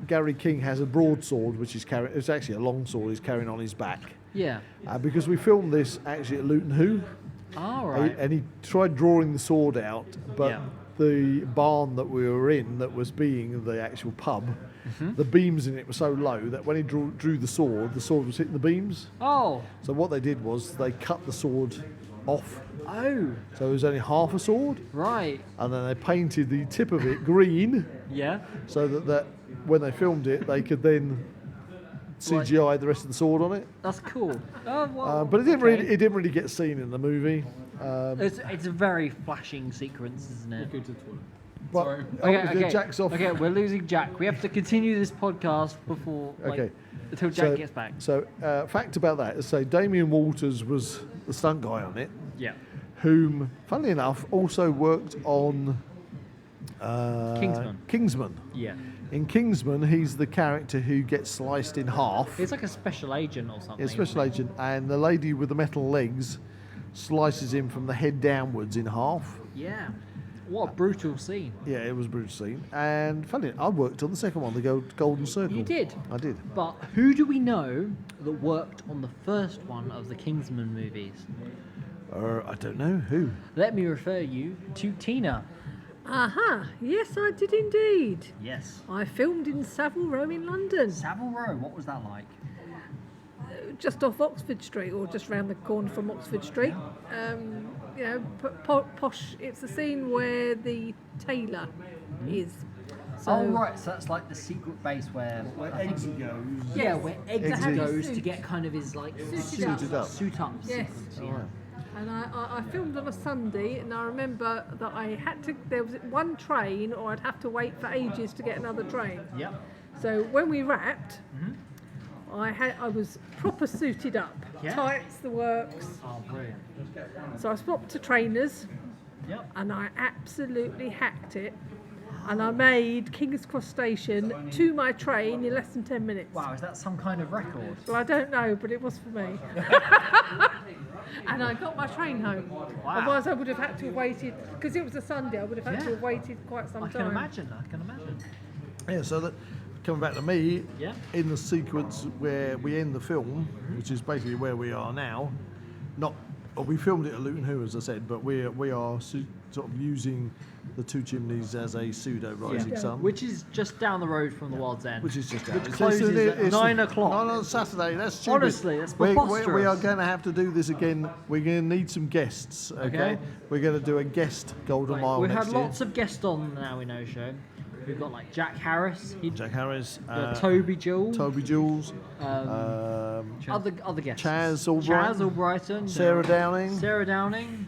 S2: Gary King has a broadsword, which he's carrying. It's actually a long sword he's carrying on his back.
S1: Yeah.
S2: Because we filmed this actually at Luton Hoo.
S1: All right.
S2: And he tried drawing the sword out, but
S1: Yeah.
S2: the barn that we were in, that was being the actual pub, the beams in it were so low that when he drew the sword was hitting the beams.
S1: Oh.
S2: So what they did was they cut the sword off.
S1: Oh.
S2: So it was only half a sword,
S1: Right.
S2: and then they painted the tip of it green,
S1: Yeah.
S2: so that when they filmed it, they could then CGI the rest of the sword on it.
S1: That's cool. Oh, well,
S2: But it
S1: okay.
S2: didn't really get seen in the movie.
S1: It's a very flashing sequence, isn't it?
S2: But
S1: Okay.
S2: Jack's off.
S1: Okay, we're losing Jack. We have to continue this podcast before, until Jack gets back.
S2: So, fact about that is, Damien Waters was the stunt guy on it,
S1: Yeah.
S2: whom, funnily enough, also worked on
S1: Kingsman.
S2: Kingsman.
S1: Yeah.
S2: In Kingsman, he's the character who gets sliced in half.
S1: It's like a special agent or something.
S2: He's a special agent, and the lady with the metal legs slices him from the head downwards in half.
S1: Yeah. What a brutal scene.
S2: Yeah, it was a brutal scene. And funny, I worked on the second one, the Golden Circle.
S1: You did?
S2: I did.
S1: But who do we know that worked on the first one of the Kingsman movies?
S2: I don't know who.
S1: Let me refer you to Tina.
S4: Aha, yes, I did indeed.
S1: Yes.
S4: I filmed in Savile Row in London,
S1: Savile Row, what was that like?
S4: just off Oxford Street, or just round the corner from Oxford Street. Posh. It's the scene where the tailor is. So
S1: Oh, right, so that's like the secret base where
S6: Eggsy goes.
S1: Yeah,
S4: Yes.
S1: where Eggsy
S2: Eggsy.
S1: goes to
S4: Suit.
S1: get kind of his like
S4: Suited
S2: up.
S1: suit up
S4: Yes.
S1: sequence.
S2: All
S1: Yeah.
S2: right.
S4: And I filmed on a Sunday, and I remember that I had to. There was one train, or I'd have to wait for ages to get another train.
S1: Yep.
S4: So when we wrapped, I was proper suited up,
S1: Yeah.
S4: tights, the works.
S1: Oh, brilliant.
S4: So I swapped to trainers,
S1: Yep.
S4: and I absolutely hacked it. And I made King's Cross Station to my train in less than 10 minutes.
S1: Wow, is that some kind of record?
S4: Well, I don't know, but it was for me. And I got my train home.
S1: Wow.
S4: Otherwise, I would have had to have waited, because it was a Sunday, I would have had to
S1: Yeah.
S4: have waited quite some
S1: I
S4: time.
S1: can imagine.
S2: Yeah, so that coming back to me,
S1: Yeah.
S2: in the sequence where we end the film, which is basically where we are now, we filmed it at Luton Hoo, as I said, but we are sort of using the Two Chimneys as a pseudo rising sun.
S1: Which is just down the road from the World's End.
S2: Which is just down.
S1: Which closes at 9 o'clock.
S2: Not on Saturday. That's stupid.
S1: Honestly, that's
S2: we
S1: preposterous.
S2: are going to have to do this again. We're going to need some guests. Okay. We're going to do a guest Golden Mile
S1: We've
S2: next
S1: had
S2: year.
S1: lots of guests on the Now We Know show. We've got like Jack Harris.
S2: Jack Harris.
S1: Toby Jules.
S2: Toby Jules.
S1: Other guests.
S2: Chaz Albrighton.
S1: Chaz Albrighton.
S2: Sarah Downing.
S1: Sarah Downing.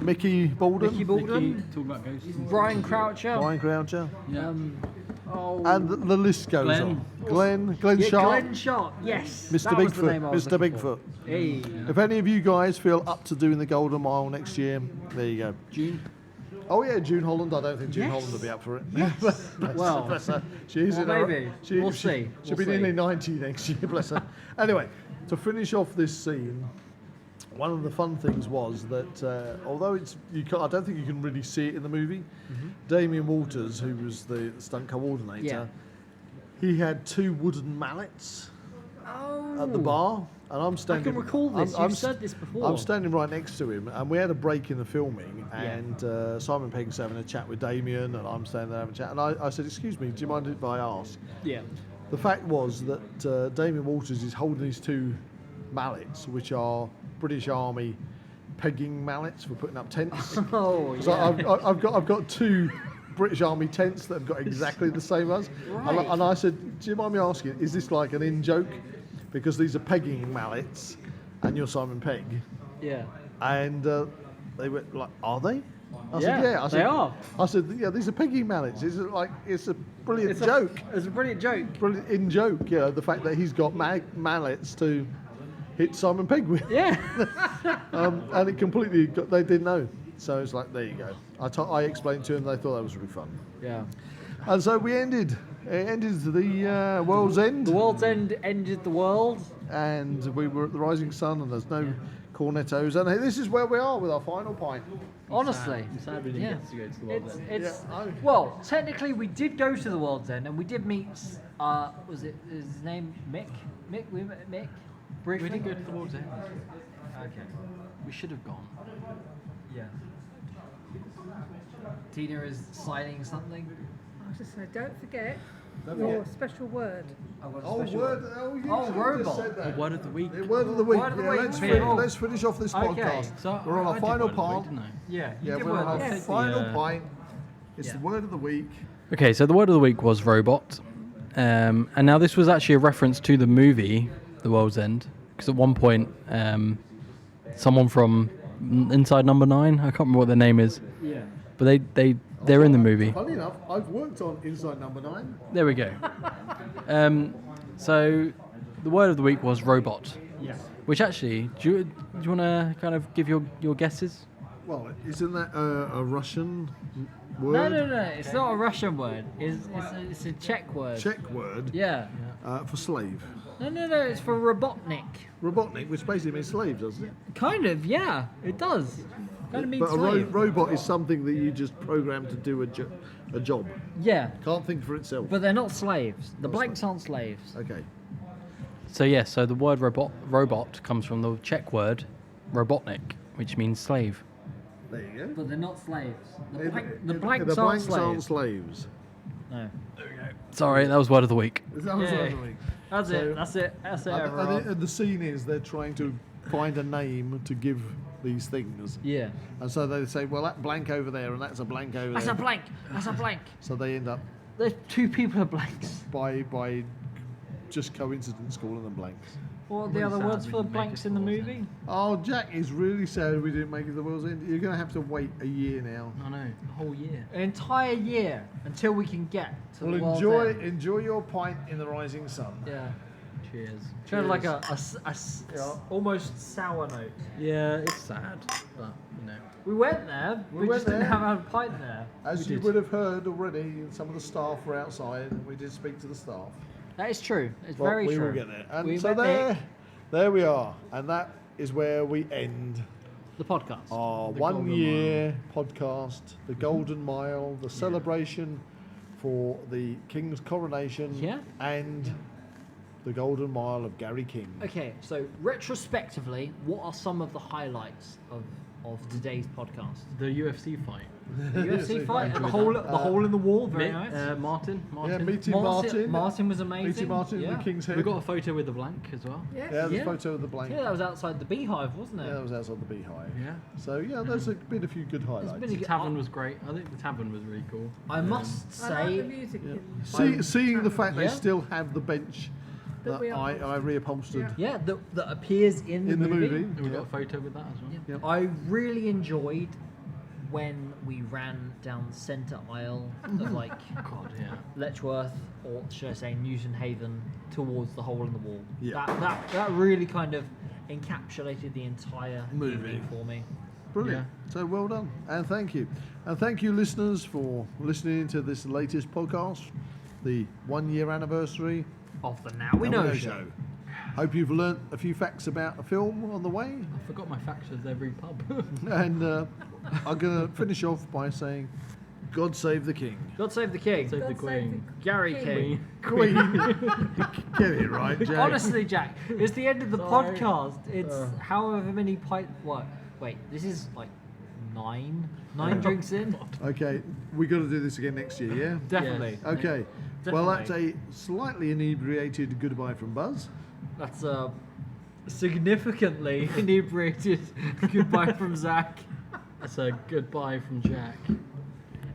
S2: Mickey Baldwin.
S1: Mickey Baldwin.
S3: Talk about ghosts.
S1: Brian Croucher.
S2: Brian Croucher.
S3: Yeah.
S2: And the list goes on. Glenn
S1: Yeah,
S2: Sharp.
S1: Glenn Sharp, yes.
S2: Mr.
S1: That was the name I
S2: Bigfoot.
S1: was
S2: Mr.
S1: looking for.
S2: Bigfoot.
S1: Hey.
S2: If any of you guys feel up to doing the Golden Mile next year, there you go.
S3: June.
S2: Oh yeah, June Holland. I don't think June
S1: Yes.
S2: Holland will be up for it.
S1: Well,
S2: bless her. She's
S1: well,
S2: in her,
S1: maybe. We'll see.
S2: She'll
S1: We'll
S2: be
S1: see.
S2: nearly 90 next year. Bless her. Anyway, to finish off this scene, one of the fun things was that although I don't think you can really see it in the movie. Damien Walters, who was the stunt coordinator, he had 2 wooden mallets at the bar, and I'm standing.
S1: I can recall this. You've said this before.
S2: I'm standing right next to him, and we had a break in the filming, and Simon Pegg's having a chat with Damien, and I'm standing there having a chat, and I said, "Excuse me, do you mind if I ask?"
S1: Yeah.
S2: The fact was that Damien Walters is holding these 2 mallets, which are British Army pegging mallets for putting up tents.
S1: Oh,
S2: So
S1: yeah.
S2: I've got 2 British Army tents that have got exactly the same as.
S1: Right.
S2: And I said, "Do you mind me asking? Is this like an in joke? Because these are pegging mallets, and you're Simon Pegg."
S1: Yeah.
S2: And they were like, "Are they?" I
S1: Yeah,
S2: said, "Yeah." I said,
S1: they are.
S2: I said, "Yeah, these are pegging mallets. It's a brilliant joke,
S1: It's a brilliant joke.
S2: brilliant in joke. You know, the fact that he's got mallets to hit Simon Pegg with."
S1: Yeah.
S2: And it completely they didn't know. So it's like, there you go. I explained to them, they thought that was really fun.
S1: Yeah.
S2: And so we ended the World's End,
S1: The World's End ended the world.
S2: and we were at the Rising Sun, and there's no cornetos, and this is where we are with our final pint.
S1: Honestly.
S3: Sad we didn't
S1: Yeah.
S3: get to go to the World's End.
S1: It's
S2: Yeah, I-
S1: well, technically we did go to the World's End and we did meet. Was it is his name Mick? Mick, we met Mick.
S3: We
S1: Briefly.
S3: didn't go to the World's End.
S1: Okay.
S3: We should have gone.
S1: Yeah. Tina is signing something.
S4: I was just saying, don't forget your special word.
S1: I've got a
S2: Oh,
S1: special-
S2: word! Oh, you
S1: Oh,
S2: should have
S1: robot.
S2: just said that.
S3: Word of the week.
S2: The word of the week.
S1: Word of the
S2: Yeah,
S1: week.
S2: let's finish off this
S1: Okay.
S2: podcast.
S3: So
S2: We're on
S3: I
S2: our
S3: did
S2: final
S3: Word of the Week,
S2: part.
S3: didn't I?
S1: Yeah. You
S2: Yeah,
S1: did
S2: we're on
S1: word.
S2: our
S1: Yes.
S2: final
S3: Yeah.
S2: pint. It's
S1: Yeah.
S2: the word of the week.
S3: Okay, so the word of the week was robot. And now this was actually a reference to the movie, The World's End. Because at one point, someone from Inside Number 9, I can't remember what their name is,
S1: Yeah.
S3: but they're in the movie.
S2: Funny enough, I've worked on Inside Number 9.
S3: There we go. So the word of the week was robot.
S1: Yeah.
S3: Which actually, do you want to kind of give your guesses?
S2: Well, isn't that a Russian word?
S1: No. It's not a Russian word. It's a Czech word.
S2: Czech word
S1: Yeah.
S2: for slave.
S1: No. It's for robotnik.
S2: Robotnik, which basically means slave, doesn't it?
S1: Kind of. Yeah. It does. Kind of means
S2: But a
S1: slave.
S2: robot is something that you just program to do a job.
S1: Yeah.
S2: Can't think for itself.
S1: But they're not slaves. The blanks aren't slaves.
S2: Okay.
S3: So yes, so the word robot comes from the Czech word robotnik, which means slave.
S2: There you go.
S1: But they're not slaves. The
S2: The
S1: blanks aren't
S2: aren't
S1: slaves.
S2: slaves.
S1: No.
S3: Sorry, that was word of the week.
S2: That was
S1: Yeah.
S2: the other week.
S1: That's
S2: So-
S1: it. That's it. That's it.
S2: And
S1: everyone.
S2: the scene is they're trying to find a name to give these things.
S1: Yeah.
S2: And so they say, well, that blank over there and that's a blank over
S1: That's
S2: there.
S1: a blank. That's a blank.
S2: So they end up
S1: There's 2 people are blanks.
S2: by just coincidence calling them blanks.
S1: What are the other words for blanks in the movie?
S2: Oh, Jack is really sad we didn't make it to the World's End. You're going to have to wait a year now.
S3: I know, a whole year.
S1: An entire year until we can get to
S2: Well,
S1: the World's End.
S2: enjoy your pint in the rising sun.
S1: Yeah.
S3: Cheers.
S1: Kind of like a almost sour note.
S3: Yeah, it's sad, but you know.
S1: We went there. We
S2: went
S1: just didn't
S2: there.
S1: have a pint there.
S2: As you would have heard already, some of the staff were outside, and we did speak to the staff.
S1: That is true. It's
S2: Well,
S1: very
S2: we
S1: true.
S2: will get there. And
S1: We
S2: so
S1: met
S2: there we are. And that is where we end
S1: the podcast.
S2: our
S3: The
S2: 1
S3: Golden
S2: year podcast, the Golden Mile, the celebration for the King's coronation,
S1: Yeah.
S2: and the Golden Mile of Gary King.
S1: Okay, so retrospectively, what are some of the highlights of today's podcast?
S3: The UFC fight.
S1: The UFC fight, the
S3: Enjoyed
S1: hole in the wall, very nice.
S3: Martin.
S2: Yeah, meeting Martin.
S1: Martin was amazing.
S2: Meeting Martin in the King's Head.
S3: We got a photo with the blank as well.
S4: Yeah.
S2: Yeah, the
S1: Yeah.
S2: photo of the blank.
S1: Yeah, that was outside the Beehive, wasn't it?
S2: Yeah, that was outside the Beehive.
S3: Yeah.
S2: So yeah, there's been a few good highlights.
S1: been a
S3: The
S1: good-
S3: tavern was great. I think the tavern was really cool.
S1: I must
S4: I like the
S1: say,
S4: music.
S2: Seeing the fact they
S1: Yeah.
S2: still have the bench
S4: That
S2: that
S4: we
S2: I reupholstered
S1: yeah, that appears in the
S2: in the
S1: movie.
S2: movie.
S3: We got a photo with that as well.
S2: Yep.
S1: I really enjoyed when we ran down the centre aisle of like
S3: God, yeah.
S1: Letchworth, or should I say Newton Haven, towards the hole in the wall.
S2: Yeah.
S1: That really kind of encapsulated the entire
S2: Movie.
S1: movie for me.
S2: Brilliant. So well done, and thank you, listeners, for listening to this latest podcast, the 1 year anniversary
S1: Of the Now We Know Show.
S2: Hope you've learnt a few facts about the film on the way,
S3: I forgot my facts with every pub.
S2: and I'm going to finish off by saying, God save the King.
S1: God save the King.
S3: Save the
S4: God save
S3: Queen.
S1: Gary
S4: King.
S1: King.
S2: Queen. Get it right, Jack.
S1: Honestly, Jack, it's the end of the
S3: Sorry.
S1: podcast. It's however many What? Wait, this is like nine drinks in.
S2: Okay, we got to do this again next year, yeah?
S1: Definitely.
S2: Okay. Well, that's
S1: Definitely.
S2: a slightly inebriated goodbye from Buzz.
S1: That's a significantly inebriated goodbye from Zach.
S3: That's a goodbye from Jack.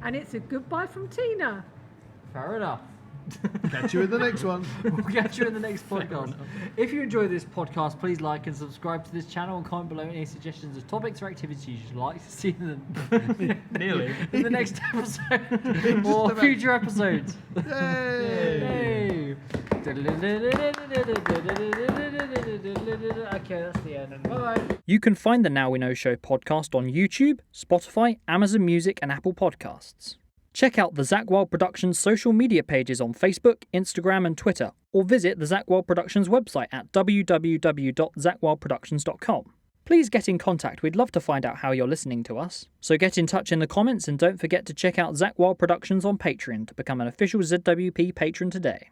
S4: And it's a goodbye from Tina.
S1: Fair enough.
S2: Catch you in the next one.
S1: We'll catch you in the next podcast. If you enjoy this podcast, please like and subscribe to this channel and comment below any suggestions of topics or activities you'd like to see in the next episode or future episodes.
S2: Yay!
S1: Yay! Okay, that's the end. Bye. You can find the Now We Know Show podcast on YouTube, Spotify, Amazon Music, and Apple Podcasts. Check out the Zak Wylde Productions social media pages on Facebook, Instagram, and Twitter, or visit the Zak Wylde Productions website at www.zakwyldeproductions.com. Please get in contact, we'd love to find out how you're listening to us. So get in touch in the comments and don't forget to check out Zak Wylde Productions on Patreon to become an official ZWP patron today.